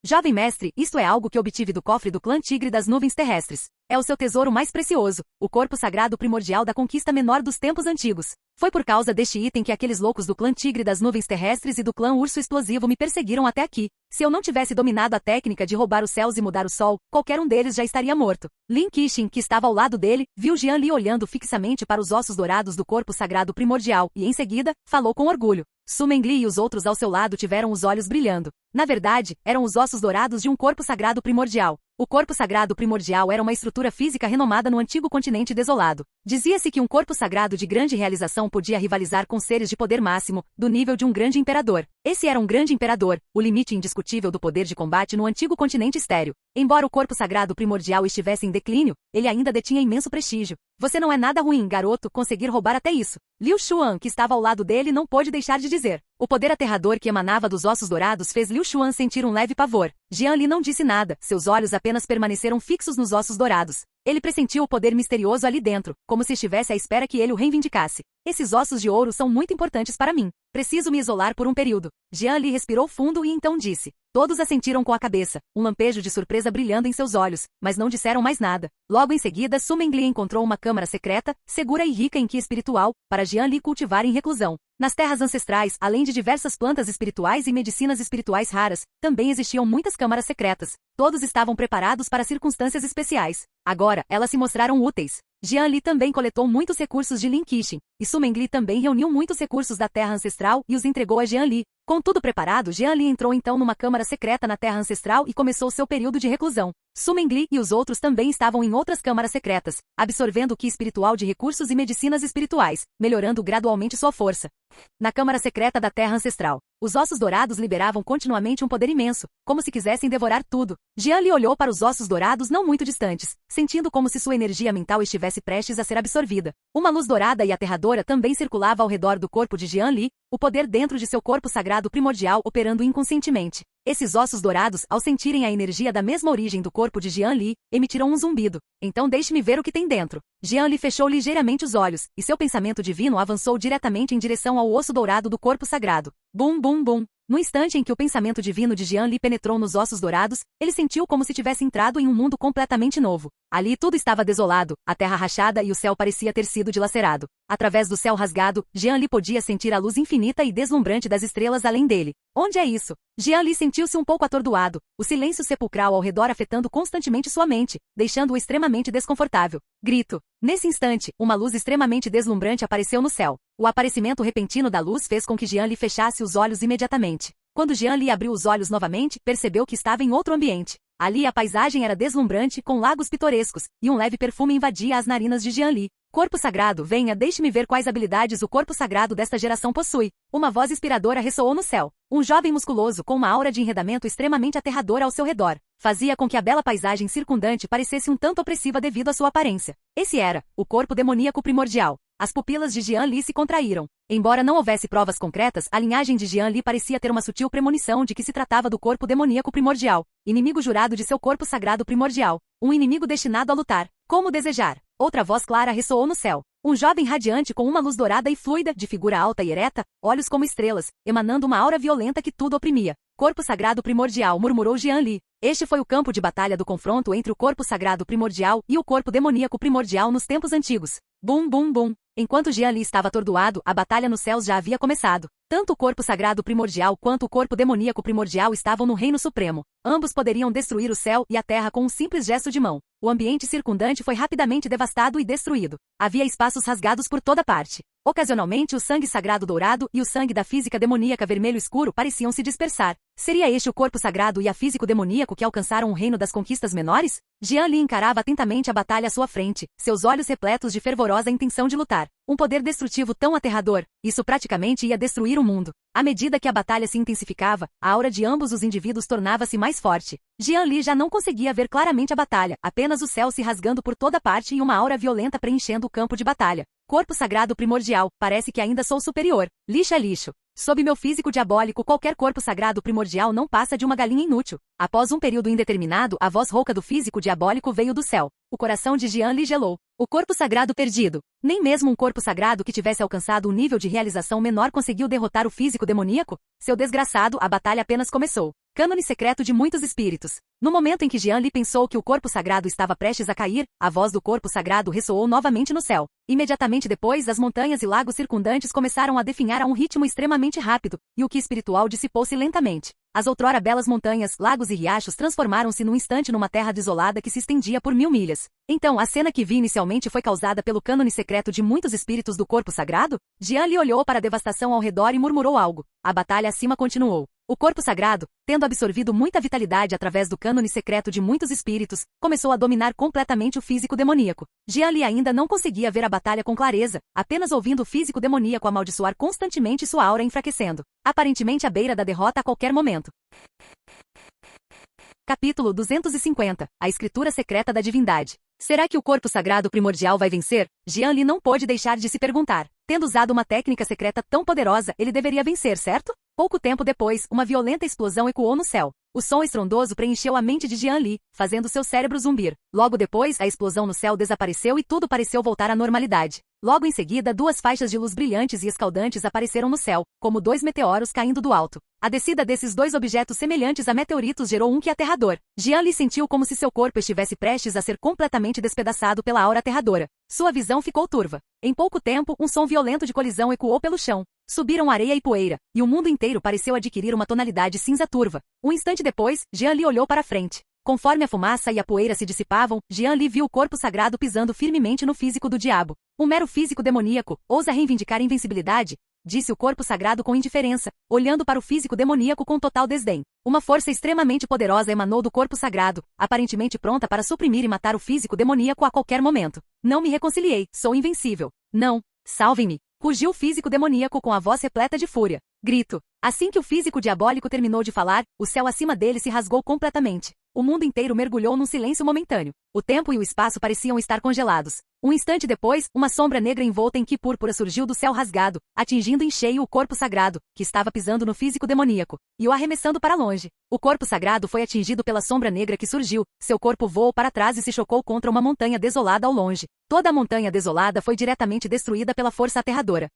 Jovem mestre, isto é algo que obtive do cofre do clã Tigre das Nuvens Terrestres. É o seu tesouro mais precioso, o corpo sagrado primordial da conquista menor dos tempos antigos. Foi por causa deste item que aqueles loucos do clã Tigre das Nuvens Terrestres e do clã Urso Explosivo me perseguiram até aqui. Se eu não tivesse dominado a técnica de roubar os céus e mudar o sol, qualquer um deles já estaria morto. Lin Qixin, que estava ao lado dele, viu Jian Li olhando fixamente para os ossos dourados do corpo sagrado primordial e, em seguida, falou com orgulho. Su Mengli e os outros ao seu lado tiveram os olhos brilhando. Na verdade, eram os ossos dourados de um corpo sagrado primordial. O corpo sagrado primordial era uma estrutura física renomada no antigo continente desolado. Dizia-se que um corpo sagrado de grande realização podia rivalizar com seres de poder máximo, do nível de um grande imperador. Esse era um grande imperador, o limite indiscutível do poder de combate no antigo continente estéreo. Embora o corpo sagrado primordial estivesse em declínio, ele ainda detinha imenso prestígio. Você não é nada ruim, garoto, conseguir roubar até isso. Liu Xuan, que estava ao lado dele, não pôde deixar de dizer. O poder aterrador que emanava dos ossos dourados fez Liu Xuan sentir um leve pavor. Jian Li não disse nada, seus olhos apenas permaneceram fixos nos ossos dourados. Ele pressentiu o poder misterioso ali dentro, como se estivesse à espera que ele o reivindicasse. Esses ossos de ouro são muito importantes para mim. Preciso me isolar por um período. Jian Li respirou fundo e então disse. Todos assentiram com a cabeça, um lampejo de surpresa brilhando em seus olhos, mas não disseram mais nada. Logo em seguida, Su Mengli encontrou uma câmara secreta, segura e rica em qi espiritual, para Jian Li cultivar em reclusão. Nas terras ancestrais, além de diversas plantas espirituais e medicinas espirituais raras, também existiam muitas câmaras secretas. Todos estavam preparados para circunstâncias especiais. Agora, elas se mostraram úteis. Jian Li também coletou muitos recursos de Lin Qixin, e Su Mengli também reuniu muitos recursos da Terra Ancestral e os entregou a Jian Li. Com tudo preparado, Jian Li entrou então numa câmara secreta na Terra Ancestral e começou seu período de reclusão. Su Mengli e os outros também estavam em outras câmaras secretas, absorvendo o ki espiritual de recursos e medicinas espirituais, melhorando gradualmente sua força. Na câmara secreta da Terra Ancestral, os ossos dourados liberavam continuamente um poder imenso, como se quisessem devorar tudo. Jian Li olhou para os ossos dourados não muito distantes, sentindo como se sua energia mental estivesse prestes a ser absorvida. Uma luz dourada e aterradora também circulava ao redor do corpo de Jian Li, o poder dentro de seu corpo sagrado primordial operando inconscientemente. Esses ossos dourados, ao sentirem a energia da mesma origem do corpo de Jian Li, emitiram um zumbido. Então deixe-me ver o que tem dentro. Jian Li fechou ligeiramente os olhos, e seu pensamento divino avançou diretamente em direção ao osso dourado do corpo sagrado. Bum, bum, bum. No instante em que o pensamento divino de Jian Li penetrou nos ossos dourados, ele sentiu como se tivesse entrado em um mundo completamente novo. Ali tudo estava desolado, a terra rachada e o céu parecia ter sido dilacerado. Através do céu rasgado, Jian Li podia sentir a luz infinita e deslumbrante das estrelas além dele. Onde é isso? Jian Li sentiu-se um pouco atordoado, o silêncio sepulcral ao redor afetando constantemente sua mente, deixando-o extremamente desconfortável. Grito. Nesse instante, uma luz extremamente deslumbrante apareceu no céu. O aparecimento repentino da luz fez com que Jian Li fechasse os olhos imediatamente. Quando Jian Li abriu os olhos novamente, percebeu que estava em outro ambiente. Ali a paisagem era deslumbrante, com lagos pitorescos, e um leve perfume invadia as narinas de Jian Li. Corpo sagrado, venha, deixe-me ver quais habilidades o corpo sagrado desta geração possui. Uma voz inspiradora ressoou no céu. Um jovem musculoso com uma aura de enredamento extremamente aterradora ao seu redor fazia com que a bela paisagem circundante parecesse um tanto opressiva devido à sua aparência. Esse era o corpo demoníaco primordial. As pupilas de Jian Li se contraíram. Embora não houvesse provas concretas, a linhagem de Jian Li parecia ter uma sutil premonição de que se tratava do corpo demoníaco primordial, inimigo jurado de seu corpo sagrado primordial, um inimigo destinado a lutar. Como desejar. Outra voz clara ressoou no céu. Um jovem radiante com uma luz dourada e fluida, de figura alta e ereta, olhos como estrelas, emanando uma aura violenta que tudo oprimia. Corpo sagrado primordial, murmurou Jian Li. Este foi o campo de batalha do confronto entre o corpo sagrado primordial e o corpo demoníaco primordial nos tempos antigos. Bum, bum, bum. Enquanto Jian Li estava atordoado, a batalha nos céus já havia começado. Tanto o corpo sagrado primordial quanto o corpo demoníaco primordial estavam no Reino Supremo. Ambos poderiam destruir o céu e a terra com um simples gesto de mão. O ambiente circundante foi rapidamente devastado e destruído. Havia espaços rasgados por toda parte. Ocasionalmente, o sangue sagrado dourado e o sangue da física demoníaca vermelho escuro pareciam se dispersar. Seria este o corpo sagrado e a físico demoníaco que alcançaram o reino das conquistas menores? Jian Li encarava atentamente a batalha à sua frente, seus olhos repletos de fervorosa intenção de lutar. Um poder destrutivo tão aterrador, isso praticamente ia destruir o mundo. À medida que a batalha se intensificava, a aura de ambos os indivíduos tornava-se mais forte. Jian Li já não conseguia ver claramente a batalha, apenas o céu se rasgando por toda parte e uma aura violenta preenchendo o campo de batalha. Corpo sagrado primordial, parece que ainda sou superior. Lixo é lixo. Sob meu físico diabólico, qualquer corpo sagrado primordial não passa de uma galinha inútil. Após um período indeterminado, a voz rouca do físico diabólico veio do céu. O coração de Jian Li gelou. O corpo sagrado perdido. Nem mesmo um corpo sagrado que tivesse alcançado um nível de realização menor conseguiu derrotar o físico demoníaco? Seu desgraçado, a batalha apenas começou. Cânone secreto de muitos espíritos. No momento em que Jian Li pensou que o corpo sagrado estava prestes a cair, a voz do corpo sagrado ressoou novamente no céu. Imediatamente depois, as montanhas e lagos circundantes começaram a definhar a um ritmo extremamente rápido, e o ki espiritual dissipou-se lentamente. As outrora belas montanhas, lagos e riachos transformaram-se num instante numa terra desolada que se estendia por 1000 milhas. Então, a cena que vi inicialmente foi causada pelo cânone secreto de muitos espíritos do corpo sagrado? Jian Li olhou para a devastação ao redor e murmurou algo. A batalha acima continuou. O corpo sagrado, tendo absorvido muita vitalidade através do cânone secreto de muitos espíritos, começou a dominar completamente o físico demoníaco. Jian Li ainda não conseguia ver a batalha com clareza, apenas ouvindo o físico demoníaco amaldiçoar constantemente sua aura enfraquecendo, aparentemente à beira da derrota a qualquer momento. Capítulo 250. A Escritura Secreta da Divindade. Será que o corpo sagrado primordial vai vencer? Jian Li não pôde deixar de se perguntar. Tendo usado uma técnica secreta tão poderosa, ele deveria vencer, certo? Pouco tempo depois, uma violenta explosão ecoou no céu. O som estrondoso preencheu a mente de Jian Li, fazendo seu cérebro zumbir. Logo depois, a explosão no céu desapareceu e tudo pareceu voltar à normalidade. Logo em seguida, 2 faixas de luz brilhantes e escaldantes apareceram no céu, como 2 meteoros caindo do alto. A descida desses 2 objetos semelhantes a meteoritos gerou um que aterrador. Jian Li sentiu como se seu corpo estivesse prestes a ser completamente despedaçado pela aura aterradora. Sua visão ficou turva. Em pouco tempo, um som violento de colisão ecoou pelo chão. Subiram areia e poeira, e o mundo inteiro pareceu adquirir uma tonalidade cinza turva. Um instante depois, Jian Li olhou para frente. Conforme a fumaça e a poeira se dissipavam, Jian Li viu o corpo sagrado pisando firmemente no físico do diabo. Um mero físico demoníaco, ousa reivindicar invencibilidade? Disse o corpo sagrado com indiferença, olhando para o físico demoníaco com total desdém. Uma força extremamente poderosa emanou do corpo sagrado, aparentemente pronta para suprimir e matar o físico demoníaco a qualquer momento. Não me reconciliei, sou invencível. Não, salvem-me! Rugiu o físico demoníaco com a voz repleta de fúria. Grito. Assim que o físico diabólico terminou de falar, o céu acima dele se rasgou completamente. O mundo inteiro mergulhou num silêncio momentâneo. O tempo e o espaço pareciam estar congelados. Um instante depois, uma sombra negra envolta em que púrpura surgiu do céu rasgado, atingindo em cheio o corpo sagrado, que estava pisando no físico demoníaco, e o arremessando para longe. O corpo sagrado foi atingido pela sombra negra que surgiu, seu corpo voou para trás e se chocou contra uma montanha desolada ao longe. Toda a montanha desolada foi diretamente destruída pela força aterradora.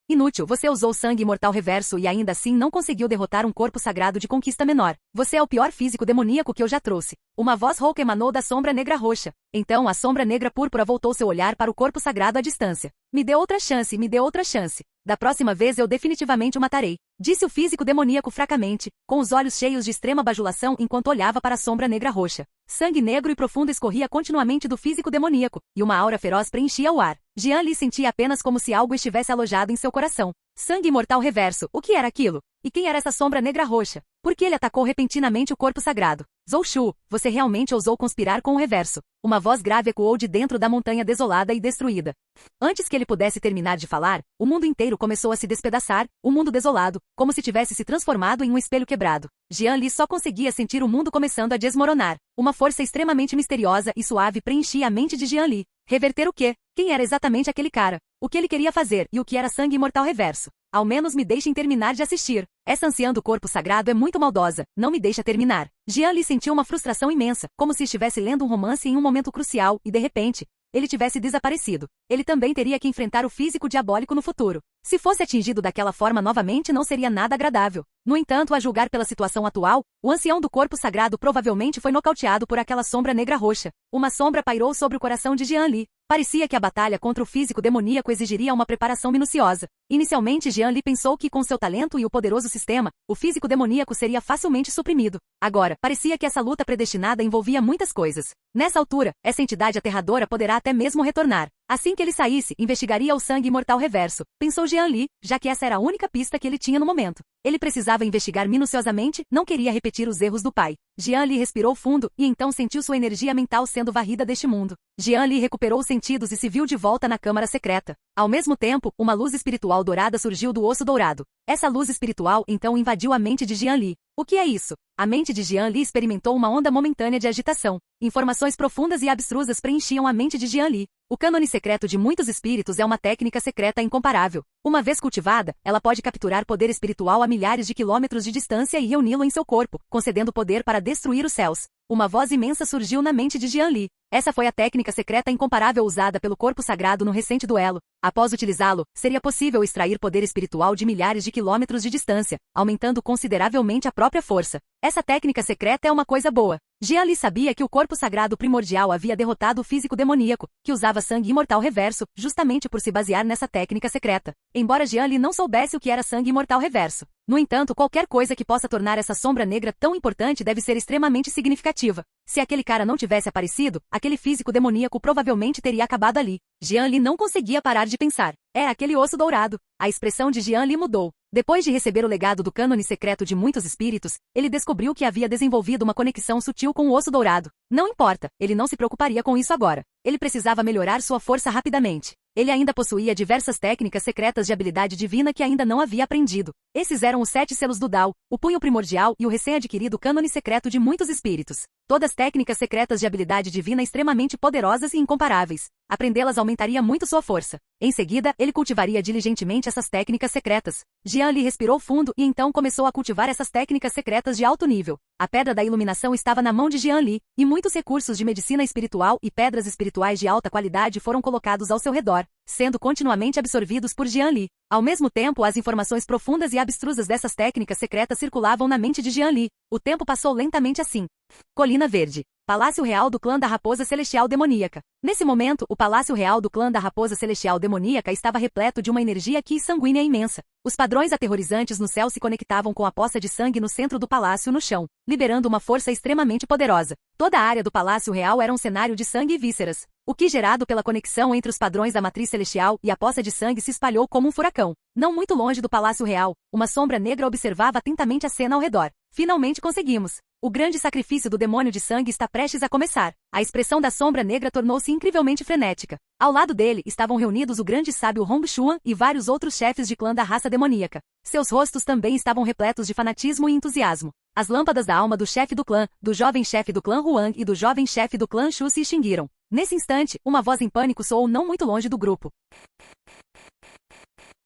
Inútil, você usou sangue mortal reverso e ainda assim não conseguiu derrotar um corpo sagrado de conquista menor. Você é o pior físico demoníaco que eu já trouxe. Uma voz rouca emanou da sombra negra roxa. Então a sombra negra púrpura voltou seu olhar para o corpo sagrado à distância. Me dê outra chance, me dê outra chance. Da próxima vez eu definitivamente o matarei. Disse o físico demoníaco fracamente, com os olhos cheios de extrema bajulação enquanto olhava para a sombra negra roxa. Sangue negro e profundo escorria continuamente do físico demoníaco, e uma aura feroz preenchia o ar. Jian Li sentia apenas como se algo estivesse alojado em seu coração. Sangue mortal reverso, o que era aquilo? E quem era essa sombra negra roxa? Por que ele atacou repentinamente o corpo sagrado? Zhou Shu, você realmente ousou conspirar com o reverso. Uma voz grave ecoou de dentro da montanha desolada e destruída. Antes que ele pudesse terminar de falar, o mundo inteiro começou a se despedaçar, o mundo desolado, como se tivesse se transformado em um espelho quebrado. Jian Li só conseguia sentir o mundo começando a desmoronar. Uma força extremamente misteriosa e suave preenchia a mente de Jian Li. Reverter o quê? Quem era exatamente aquele cara? O que ele queria fazer e o que era sangue imortal reverso? Ao menos me deixem terminar de assistir. Essa anciã do corpo sagrado é muito maldosa, não me deixa terminar. Jian Li sentiu uma frustração imensa, como se estivesse lendo um romance em um momento crucial e de repente, ele tivesse desaparecido. Ele também teria que enfrentar o físico diabólico no futuro. Se fosse atingido daquela forma novamente não seria nada agradável. No entanto, a julgar pela situação atual, o ancião do corpo sagrado provavelmente foi nocauteado por aquela sombra negra roxa. Uma sombra pairou sobre o coração de Jian Li. Parecia que a batalha contra o físico demoníaco exigiria uma preparação minuciosa. Inicialmente Jian Li pensou que com seu talento e o poderoso sistema, o físico demoníaco seria facilmente suprimido. Agora, parecia que essa luta predestinada envolvia muitas coisas. Nessa altura, essa entidade aterradora poderá até mesmo retornar. Assim que ele saísse, investigaria o sangue imortal reverso, pensou Jian Li, já que essa era a única pista que ele tinha no momento. Ele precisava investigar minuciosamente, não queria repetir os erros do pai. Jian Li respirou fundo e então sentiu sua energia mental sendo varrida deste mundo. Jian Li recuperou os sentidos e se viu de volta na câmara secreta. Ao mesmo tempo, uma luz espiritual dourada surgiu do osso dourado. Essa luz espiritual então invadiu a mente de Jian Li. O que é isso? A mente de Jian Li experimentou uma onda momentânea de agitação. Informações profundas e abstrusas preenchiam a mente de Jian Li. O cânone secreto de muitos espíritos é uma técnica secreta incomparável. Uma vez cultivada, ela pode capturar poder espiritual a milhares de quilômetros de distância e reuni-lo em seu corpo, concedendo poder para destruir os céus. Uma voz imensa surgiu na mente de Jian Li. Essa foi a técnica secreta incomparável usada pelo corpo sagrado no recente duelo. Após utilizá-lo, seria possível extrair poder espiritual de milhares de quilômetros de distância, aumentando consideravelmente a própria força. Essa técnica secreta é uma coisa boa. Jian Li sabia que o corpo sagrado primordial havia derrotado o físico demoníaco, que usava sangue imortal reverso, justamente por se basear nessa técnica secreta. Embora Jian Li não soubesse o que era sangue imortal reverso. No entanto, qualquer coisa que possa tornar essa sombra negra tão importante deve ser extremamente significativa. Se aquele cara não tivesse aparecido, aquele físico demoníaco provavelmente teria acabado ali. Jian Li não conseguia parar de pensar. É aquele osso dourado. A expressão de Jian Li mudou. Depois de receber o legado do cânone secreto de muitos espíritos, ele descobriu que havia desenvolvido uma conexão sutil com o osso dourado. Não importa, ele não se preocuparia com isso agora. Ele precisava melhorar sua força rapidamente. Ele ainda possuía diversas técnicas secretas de habilidade divina que ainda não havia aprendido. Esses eram os 7 selos do Dao, o punho primordial e o recém-adquirido cânone secreto de muitos espíritos. Todas técnicas secretas de habilidade divina extremamente poderosas e incomparáveis. Aprendê-las aumentaria muito sua força. Em seguida, ele cultivaria diligentemente essas técnicas secretas. Jian Li respirou fundo e então começou a cultivar essas técnicas secretas de alto nível. A pedra da iluminação estava na mão de Jian Li, e muitos recursos de medicina espiritual e pedras espirituais de alta qualidade foram colocados ao seu redor, sendo continuamente absorvidos por Jian Li. Ao mesmo tempo, as informações profundas e abstrusas dessas técnicas secretas circulavam na mente de Jian Li. O tempo passou lentamente assim. Colina Verde. Palácio Real do Clã da Raposa Celestial Demoníaca. Nesse momento, o Palácio Real do Clã da Raposa Celestial Demoníaca estava repleto de uma energia que sanguínea imensa. Os padrões aterrorizantes no céu se conectavam com a poça de sangue no centro do palácio no chão, liberando uma força extremamente poderosa. Toda a área do Palácio Real era um cenário de sangue e vísceras, o que, gerado pela conexão entre os padrões da matriz celestial e a poça de sangue, se espalhou como um furacão. Não muito longe do Palácio Real, uma sombra negra observava atentamente a cena ao redor. Finalmente conseguimos! O grande sacrifício do demônio de sangue está prestes a começar. A expressão da sombra negra tornou-se incrivelmente frenética. Ao lado dele estavam reunidos o grande sábio Hong Xuan e vários outros chefes de clã da raça demoníaca. Seus rostos também estavam repletos de fanatismo e entusiasmo. As lâmpadas da alma do chefe do clã, do jovem chefe do clã Huang e do jovem chefe do clã Shu se extinguiram. Nesse instante, uma voz em pânico soou não muito longe do grupo.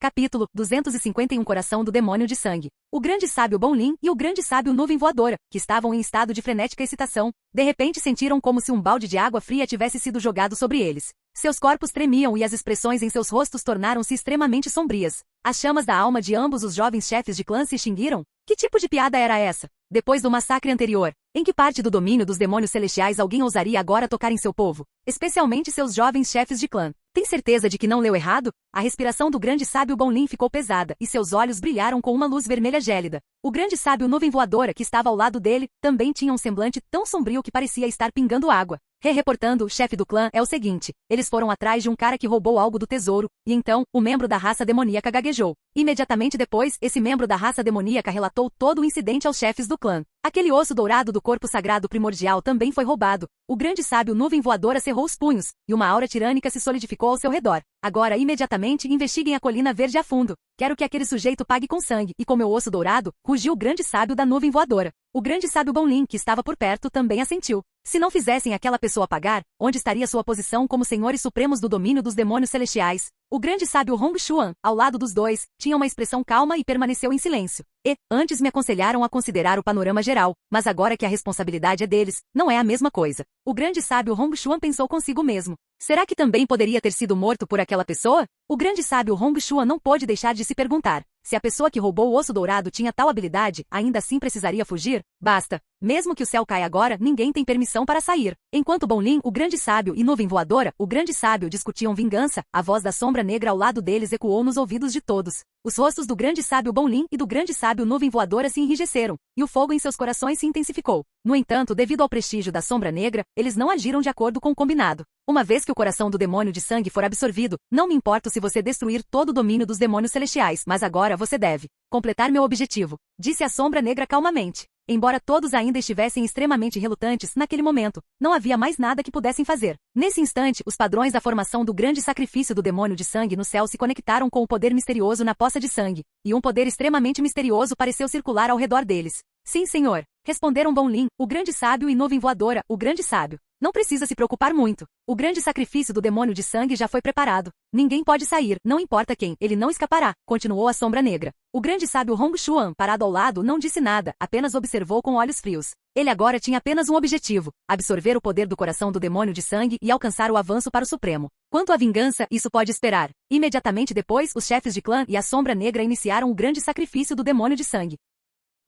Capítulo 251 Coração do Demônio de Sangue. O grande sábio Bon Lin e o grande sábio Nuvem Voadora, que estavam em estado de frenética excitação, de repente sentiram como se um balde de água fria tivesse sido jogado sobre eles. Seus corpos tremiam e as expressões em seus rostos tornaram-se extremamente sombrias. As chamas da alma de ambos os jovens chefes de clã se extinguiram? Que tipo de piada era essa? Depois do massacre anterior, em que parte do domínio dos demônios celestiais alguém ousaria agora tocar em seu povo? Especialmente seus jovens chefes de clã. Tem certeza de que não leu errado? A respiração do grande sábio Bon Lin ficou pesada e seus olhos brilharam com uma luz vermelha gélida. O grande sábio Nuvem Voadora, que estava ao lado dele, também tinha um semblante tão sombrio que parecia estar pingando água. Reportando o chefe do clã, é o seguinte: eles foram atrás de um cara que roubou algo do tesouro, e então, o membro da raça demoníaca gaguejou. Imediatamente depois, esse membro da raça demoníaca relatou todo o incidente aos chefes do clã. Aquele osso dourado do corpo sagrado primordial também foi roubado. O grande sábio Nuvem Voadora cerrou os punhos, e uma aura tirânica se solidificou ao seu redor. Agora, imediatamente, investiguem a colina verde a fundo. Quero que aquele sujeito pague com sangue, e com meu osso dourado, rugiu o grande sábio da Nuvem Voadora. O grande sábio Bon Lin, que estava por perto, também assentiu. Se não fizessem aquela pessoa pagar, onde estaria sua posição como senhores supremos do domínio dos demônios celestiais? O grande sábio Hong Xuan, ao lado dos dois, tinha uma expressão calma e permaneceu em silêncio. Antes me aconselharam a considerar o panorama geral, mas agora que a responsabilidade é deles, não é a mesma coisa. O grande sábio Hong Xuan pensou consigo mesmo. Será que também poderia ter sido morto por aquela pessoa? O grande sábio Hong Xuan não pôde deixar de se perguntar. Se a pessoa que roubou o osso dourado tinha tal habilidade, ainda assim precisaria fugir? Basta. Mesmo que o céu caia agora, ninguém tem permissão para sair. Enquanto Bon Lin, o grande sábio, e Nuvem Voadora, o grande sábio, discutiam vingança, a voz da sombra negra ao lado deles ecoou nos ouvidos de todos. Os rostos do grande sábio Bon Lin e do grande sábio Nuvem Voadora se enrijeceram, e o fogo em seus corações se intensificou. No entanto, devido ao prestígio da sombra negra, eles não agiram de acordo com o combinado. Uma vez que o coração do demônio de sangue for absorvido, não me importo se você destruir todo o domínio dos demônios celestiais, mas agora você deve completar meu objetivo, disse a sombra negra calmamente. Embora todos ainda estivessem extremamente relutantes naquele momento, não havia mais nada que pudessem fazer. Nesse instante, os padrões da formação do grande sacrifício do demônio de sangue no céu se conectaram com o poder misterioso na poça de sangue, e um poder extremamente misterioso pareceu circular ao redor deles. Sim, senhor, responderam Bon Lin, o grande sábio, e Nuvem Voadora, o grande sábio. Não precisa se preocupar muito. O grande sacrifício do demônio de sangue já foi preparado. Ninguém pode sair, não importa quem, ele não escapará, continuou a sombra negra. O grande sábio Hong Xuan, parado ao lado, não disse nada, apenas observou com olhos frios. Ele agora tinha apenas um objetivo: absorver o poder do coração do demônio de sangue e alcançar o avanço para o Supremo. Quanto à vingança, isso pode esperar. Imediatamente depois, os chefes de clã e a sombra negra iniciaram o grande sacrifício do demônio de sangue.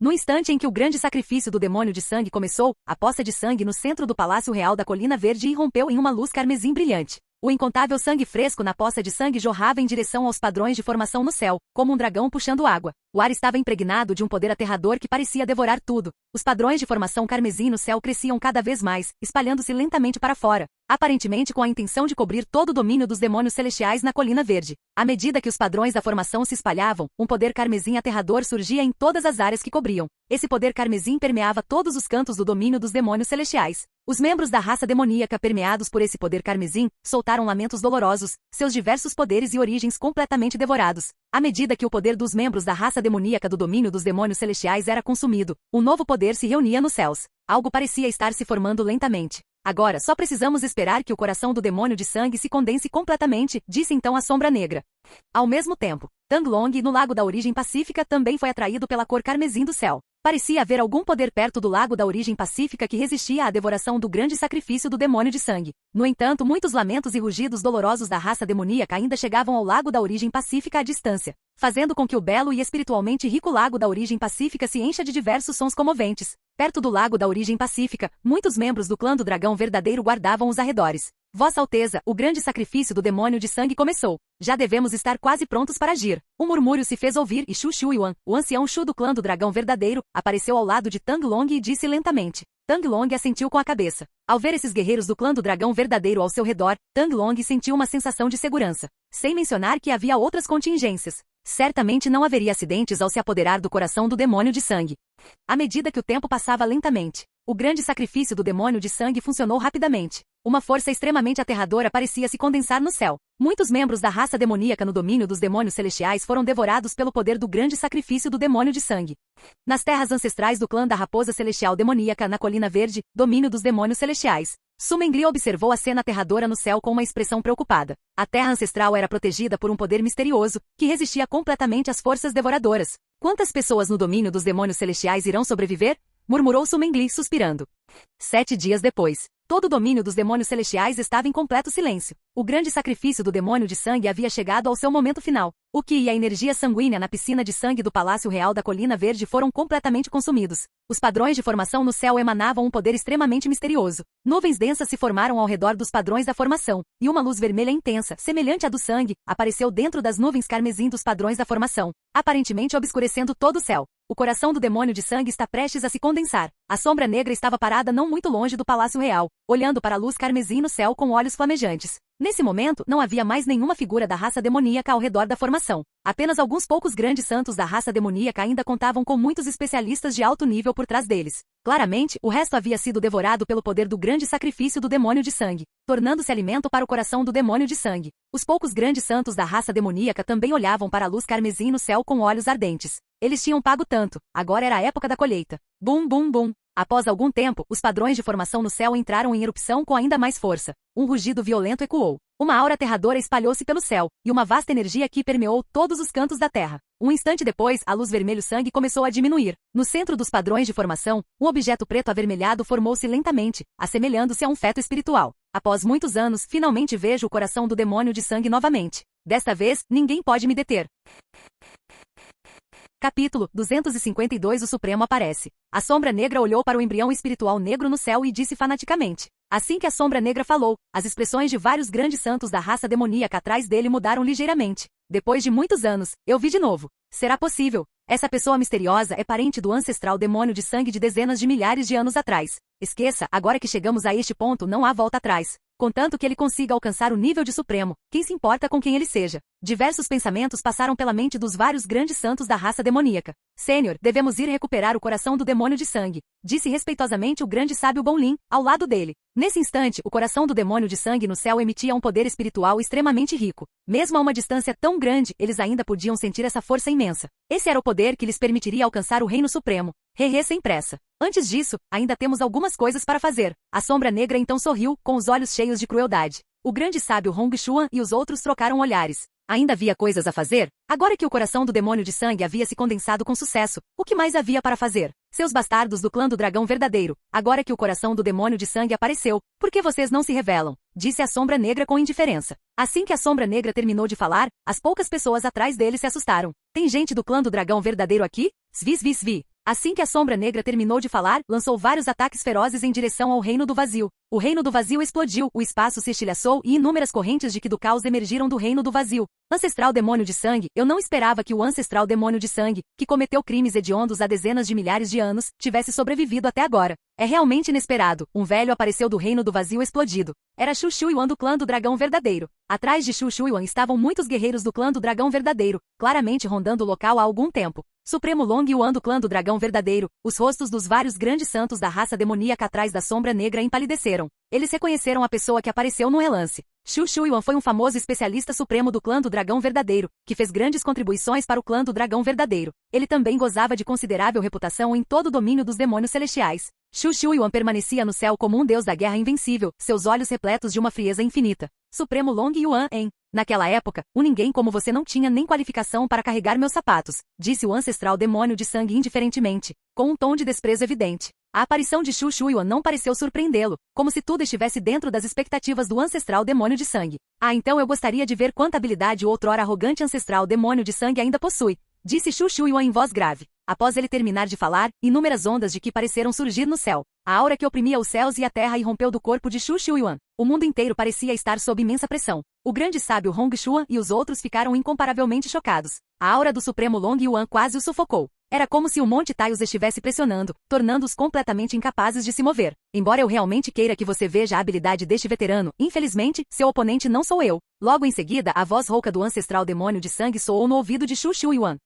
No instante em que o grande sacrifício do demônio de sangue começou, a poça de sangue no centro do Palácio Real da Colina Verde irrompeu em uma luz carmesim brilhante. O incontável sangue fresco na poça de sangue jorrava em direção aos padrões de formação no céu, como um dragão puxando água. O ar estava impregnado de um poder aterrador que parecia devorar tudo. Os padrões de formação carmesim no céu cresciam cada vez mais, espalhando-se lentamente para fora, aparentemente com a intenção de cobrir todo o domínio dos demônios celestiais na Colina Verde. À medida que os padrões da formação se espalhavam, um poder carmesim aterrador surgia em todas as áreas que cobriam. Esse poder carmesim permeava todos os cantos do domínio dos demônios celestiais. Os membros da raça demoníaca, permeados por esse poder carmesim, soltaram lamentos dolorosos, seus diversos poderes e origens completamente devorados. À medida que o poder dos membros da raça demoníaca do domínio dos demônios celestiais era consumido, um novo poder se reunia nos céus. Algo parecia estar se formando lentamente. Agora só precisamos esperar que o coração do demônio de sangue se condense completamente, disse então a sombra negra. Ao mesmo tempo, Tanglong, no Lago da Origem Pacífica, também foi atraído pela cor carmesim do céu. Parecia haver algum poder perto do lago da origem pacífica que resistia à devoração do grande sacrifício do demônio de sangue. No entanto, muitos lamentos e rugidos dolorosos da raça demoníaca ainda chegavam ao lago da origem pacífica à distância, fazendo com que o belo e espiritualmente rico lago da origem pacífica se encha de diversos sons comoventes. Perto do lago da origem pacífica, muitos membros do clã do dragão verdadeiro guardavam os arredores. Vossa Alteza, o grande sacrifício do demônio de sangue começou. Já devemos estar quase prontos para agir. Um murmúrio se fez ouvir e Shu Shuiwan, o ancião Shu do clã do dragão verdadeiro, apareceu ao lado de Tang Long e disse lentamente. Tang Long assentiu com a cabeça. Ao ver esses guerreiros do clã do dragão verdadeiro ao seu redor, Tang Long sentiu uma sensação de segurança. Sem mencionar que havia outras contingências. Certamente não haveria acidentes ao se apoderar do coração do demônio de sangue. À medida que o tempo passava lentamente, o grande sacrifício do demônio de sangue funcionou rapidamente. Uma força extremamente aterradora parecia se condensar no céu. Muitos membros da raça demoníaca no domínio dos demônios celestiais foram devorados pelo poder do grande sacrifício do demônio de sangue. Nas terras ancestrais do clã da raposa celestial demoníaca na Colina Verde, domínio dos demônios celestiais, Su Mengli observou a cena aterradora no céu com uma expressão preocupada. A terra ancestral era protegida por um poder misterioso, que resistia completamente às forças devoradoras. Quantas pessoas no domínio dos demônios celestiais irão sobreviver? Murmurou Su Mengli suspirando. 7 dias depois, todo o domínio dos demônios celestiais estava em completo silêncio. O grande sacrifício do demônio de sangue havia chegado ao seu momento final. O Qi e a energia sanguínea na piscina de sangue do Palácio Real da Colina Verde foram completamente consumidos. Os padrões de formação no céu emanavam um poder extremamente misterioso. Nuvens densas se formaram ao redor dos padrões da formação, e uma luz vermelha intensa, semelhante à do sangue, apareceu dentro das nuvens carmesim dos padrões da formação, aparentemente obscurecendo todo o céu. O coração do demônio de sangue está prestes a se condensar. A sombra negra estava parada não muito longe do Palácio Real, olhando para a luz carmesim no céu com olhos flamejantes. Nesse momento, não havia mais nenhuma figura da raça demoníaca ao redor da formação. Apenas alguns poucos grandes santos da raça demoníaca ainda contavam com muitos especialistas de alto nível por trás deles. Claramente, o resto havia sido devorado pelo poder do grande sacrifício do demônio de sangue, tornando-se alimento para o coração do demônio de sangue. Os poucos grandes santos da raça demoníaca também olhavam para a luz carmesim no céu com olhos ardentes. Eles tinham pago tanto, agora era a época da colheita. Bum bum bum. Após algum tempo, os padrões de formação no céu entraram em erupção com ainda mais força. Um rugido violento ecoou. Uma aura aterradora espalhou-se pelo céu, e uma vasta energia que permeou todos os cantos da terra. Um instante depois, a luz vermelho-sangue começou a diminuir. No centro dos padrões de formação, um objeto preto avermelhado formou-se lentamente, assemelhando-se a um feto espiritual. Após muitos anos, finalmente vejo o coração do demônio de sangue novamente. Desta vez, ninguém pode me deter. Capítulo 252. O Supremo aparece. A sombra negra olhou para o embrião espiritual negro no céu e disse fanaticamente. Assim que a sombra negra falou, as expressões de vários grandes santos da raça demoníaca atrás dele mudaram ligeiramente. Depois de muitos anos, eu vi de novo. Será possível? Essa pessoa misteriosa é parente do ancestral demônio de sangue de dezenas de milhares de anos atrás. Esqueça, agora que chegamos a este ponto não há volta atrás. Contanto que ele consiga alcançar o nível de Supremo, quem se importa com quem ele seja? Diversos pensamentos passaram pela mente dos vários grandes santos da raça demoníaca. Sênior, devemos ir recuperar o coração do demônio de sangue, disse respeitosamente o grande sábio Bonlin, ao lado dele. Nesse instante, o coração do demônio de sangue no céu emitia um poder espiritual extremamente rico. Mesmo a uma distância tão grande, eles ainda podiam sentir essa força imensa. Esse era o poder que lhes permitiria alcançar o reino supremo. Hehe, sem pressa. Antes disso, ainda temos algumas coisas para fazer. A sombra negra então sorriu, com os olhos cheios de crueldade. O grande sábio Hong Xuan e os outros trocaram olhares. Ainda havia coisas a fazer? Agora que o coração do demônio de sangue havia se condensado com sucesso, o que mais havia para fazer? Seus bastardos do clã do dragão verdadeiro, agora que o coração do demônio de sangue apareceu, por que vocês não se revelam? Disse a sombra negra com indiferença. Assim que a sombra negra terminou de falar, as poucas pessoas atrás dele se assustaram. Tem gente do clã do dragão verdadeiro aqui? Svi svi svi. Assim que a sombra negra terminou de falar, lançou vários ataques ferozes em direção ao reino do vazio. O reino do vazio explodiu, o espaço se estilhaçou e inúmeras correntes de Qi do caos emergiram do reino do vazio. Ancestral demônio de sangue, eu não esperava que o ancestral demônio de sangue, que cometeu crimes hediondos há dezenas de milhares de anos, tivesse sobrevivido até agora. É realmente inesperado, um velho apareceu do reino do vazio explodido. Era Shu Shuiwan do clã do dragão verdadeiro. Atrás de Shu Shuiwan estavam muitos guerreiros do clã do dragão verdadeiro, claramente rondando o local há algum tempo. Supremo Long Yuan do clã do dragão verdadeiro, os rostos dos vários grandes santos da raça demoníaca atrás da sombra negra empalideceram. Eles reconheceram a pessoa que apareceu no relance. Shu Shuiwan foi um famoso especialista supremo do clã do dragão verdadeiro, que fez grandes contribuições para o clã do dragão verdadeiro. Ele também gozava de considerável reputação em todo o domínio dos demônios celestiais. Shu Shuyuan permanecia no céu como um deus da guerra invencível, seus olhos repletos de uma frieza infinita. Supremo Long Yuan En. Naquela época, ninguém como você não tinha nem qualificação para carregar meus sapatos, disse o ancestral demônio de sangue indiferentemente, com um tom de desprezo evidente. A aparição de Shu Shuyuan não pareceu surpreendê-lo, como se tudo estivesse dentro das expectativas do ancestral demônio de sangue. Ah, então eu gostaria de ver quanta habilidade o outrora arrogante ancestral demônio de sangue ainda possui, disse Shu Shuyuan em voz grave. Após ele terminar de falar, inúmeras ondas de Qi pareceram surgir no céu. A aura que oprimia os céus e a terra irrompeu do corpo de Shu Shuyuan. O mundo inteiro parecia estar sob imensa pressão. O grande sábio Hong Xuan e os outros ficaram incomparavelmente chocados. A aura do Supremo Long Yuan quase o sufocou. Era como se o Monte Tai os estivesse pressionando, tornando-os completamente incapazes de se mover. Embora eu realmente queira que você veja a habilidade deste veterano, infelizmente, seu oponente não sou eu. Logo em seguida, a voz rouca do ancestral demônio de sangue soou no ouvido de Shu Shuyuan.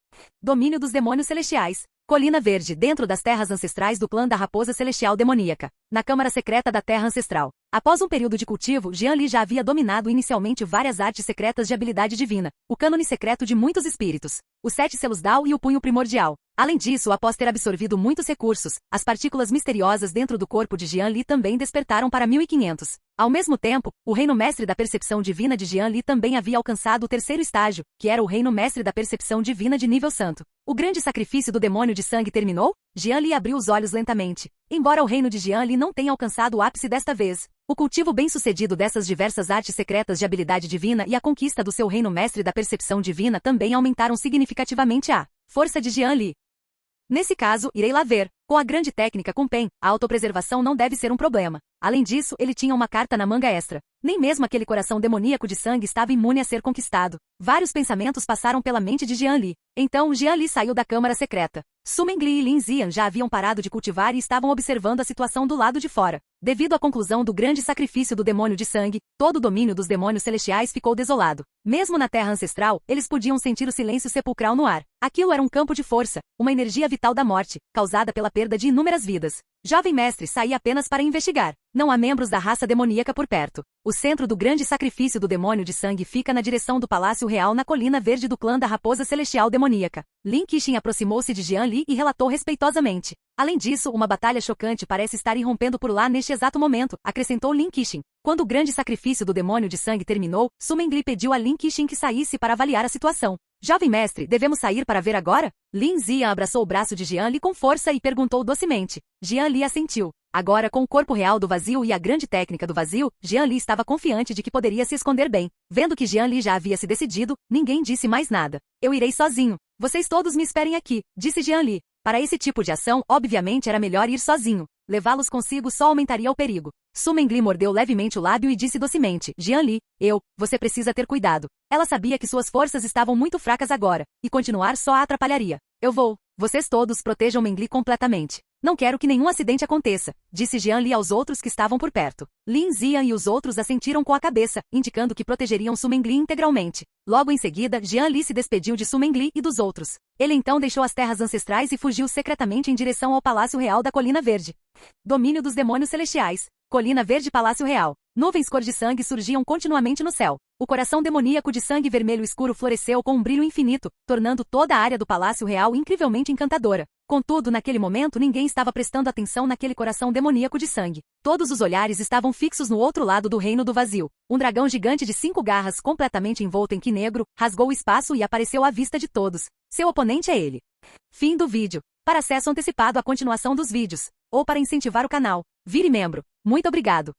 Domínio dos demônios celestiais. Colina Verde, dentro das terras ancestrais do clã da Raposa Celestial Demoníaca. Na Câmara Secreta da Terra Ancestral. Após um período de cultivo, Jian Li já havia dominado inicialmente várias artes secretas de habilidade divina, o cânone secreto de muitos espíritos, os 7 selos Dao e o punho primordial. Além disso, após ter absorvido muitos recursos, as partículas misteriosas dentro do corpo de Jian Li também despertaram para 1500. Ao mesmo tempo, o reino mestre da percepção divina de Jian Li também havia alcançado o 3º estágio, que era o reino mestre da percepção divina de nível santo. O grande sacrifício do demônio de sangue terminou? Jian Li abriu os olhos lentamente. Embora o reino de Jian Li não tenha alcançado o ápice desta vez, o cultivo bem-sucedido dessas diversas artes secretas de habilidade divina e a conquista do seu reino mestre da percepção divina também aumentaram significativamente a força de Jian Li. Nesse caso, irei lá ver. Com a grande técnica com Pen, a autopreservação não deve ser um problema. Além disso, ele tinha uma carta na manga extra. Nem mesmo aquele coração demoníaco de sangue estava imune a ser conquistado. Vários pensamentos passaram pela mente de Jian Li. Então, Jian Li saiu da câmara secreta. Su Mengli e Lin Zian já haviam parado de cultivar e estavam observando a situação do lado de fora. Devido à conclusão do grande sacrifício do demônio de sangue, todo o domínio dos demônios celestiais ficou desolado. Mesmo na terra ancestral, eles podiam sentir o silêncio sepulcral no ar. Aquilo era um campo de força, uma energia vital da morte, causada pela perda de inúmeras vidas. Jovem mestre saía apenas para investigar. Não há membros da raça demoníaca por perto. O centro do grande sacrifício do demônio de sangue fica na direção do Palácio Real na Colina Verde do clã da Raposa Celestial Demoníaca. Lin Qixin aproximou-se de Jian Li e relatou respeitosamente. Além disso, uma batalha chocante parece estar irrompendo por lá neste exato momento, acrescentou Lin Qixin. Quando o grande sacrifício do demônio de sangue terminou, Su Mengli pediu a Lin Qixin que saísse para avaliar a situação. Jovem mestre, devemos sair para ver agora? Lin Ziyan abraçou o braço de Jian Li com força e perguntou docemente. Jian Li assentiu. Agora, com o corpo real do vazio e a grande técnica do vazio, Jian Li estava confiante de que poderia se esconder bem. Vendo que Jian Li já havia se decidido, ninguém disse mais nada. Eu irei sozinho. Vocês todos me esperem aqui, disse Jian Li. Para esse tipo de ação, obviamente era melhor ir sozinho. Levá-los consigo só aumentaria o perigo. Su Mengli mordeu levemente o lábio e disse docemente, Jian Li, você precisa ter cuidado. Ela sabia que suas forças estavam muito fracas agora, e continuar só a atrapalharia. Eu vou. Vocês todos protejam Mengli completamente. Não quero que nenhum acidente aconteça, disse Jian Li aos outros que estavam por perto. Lin Ziyan e os outros assentiram com a cabeça, indicando que protegeriam Su Mengli integralmente. Logo em seguida, Jian Li se despediu de Su Mengli e dos outros. Ele então deixou as terras ancestrais e fugiu secretamente em direção ao Palácio Real da Colina Verde. Domínio dos demônios celestiais. Colina Verde Palácio Real. Nuvens cor de sangue surgiam continuamente no céu. O coração demoníaco de sangue vermelho escuro floresceu com um brilho infinito, tornando toda a área do Palácio Real incrivelmente encantadora. Contudo, naquele momento ninguém estava prestando atenção naquele coração demoníaco de sangue. Todos os olhares estavam fixos no outro lado do reino do vazio. Um dragão gigante de 5 garras, completamente envolto em Qi negro, rasgou o espaço e apareceu à vista de todos. Seu oponente é ele. Fim do vídeo. Para acesso antecipado à continuação dos vídeos, ou para incentivar o canal, vire membro. Muito obrigado.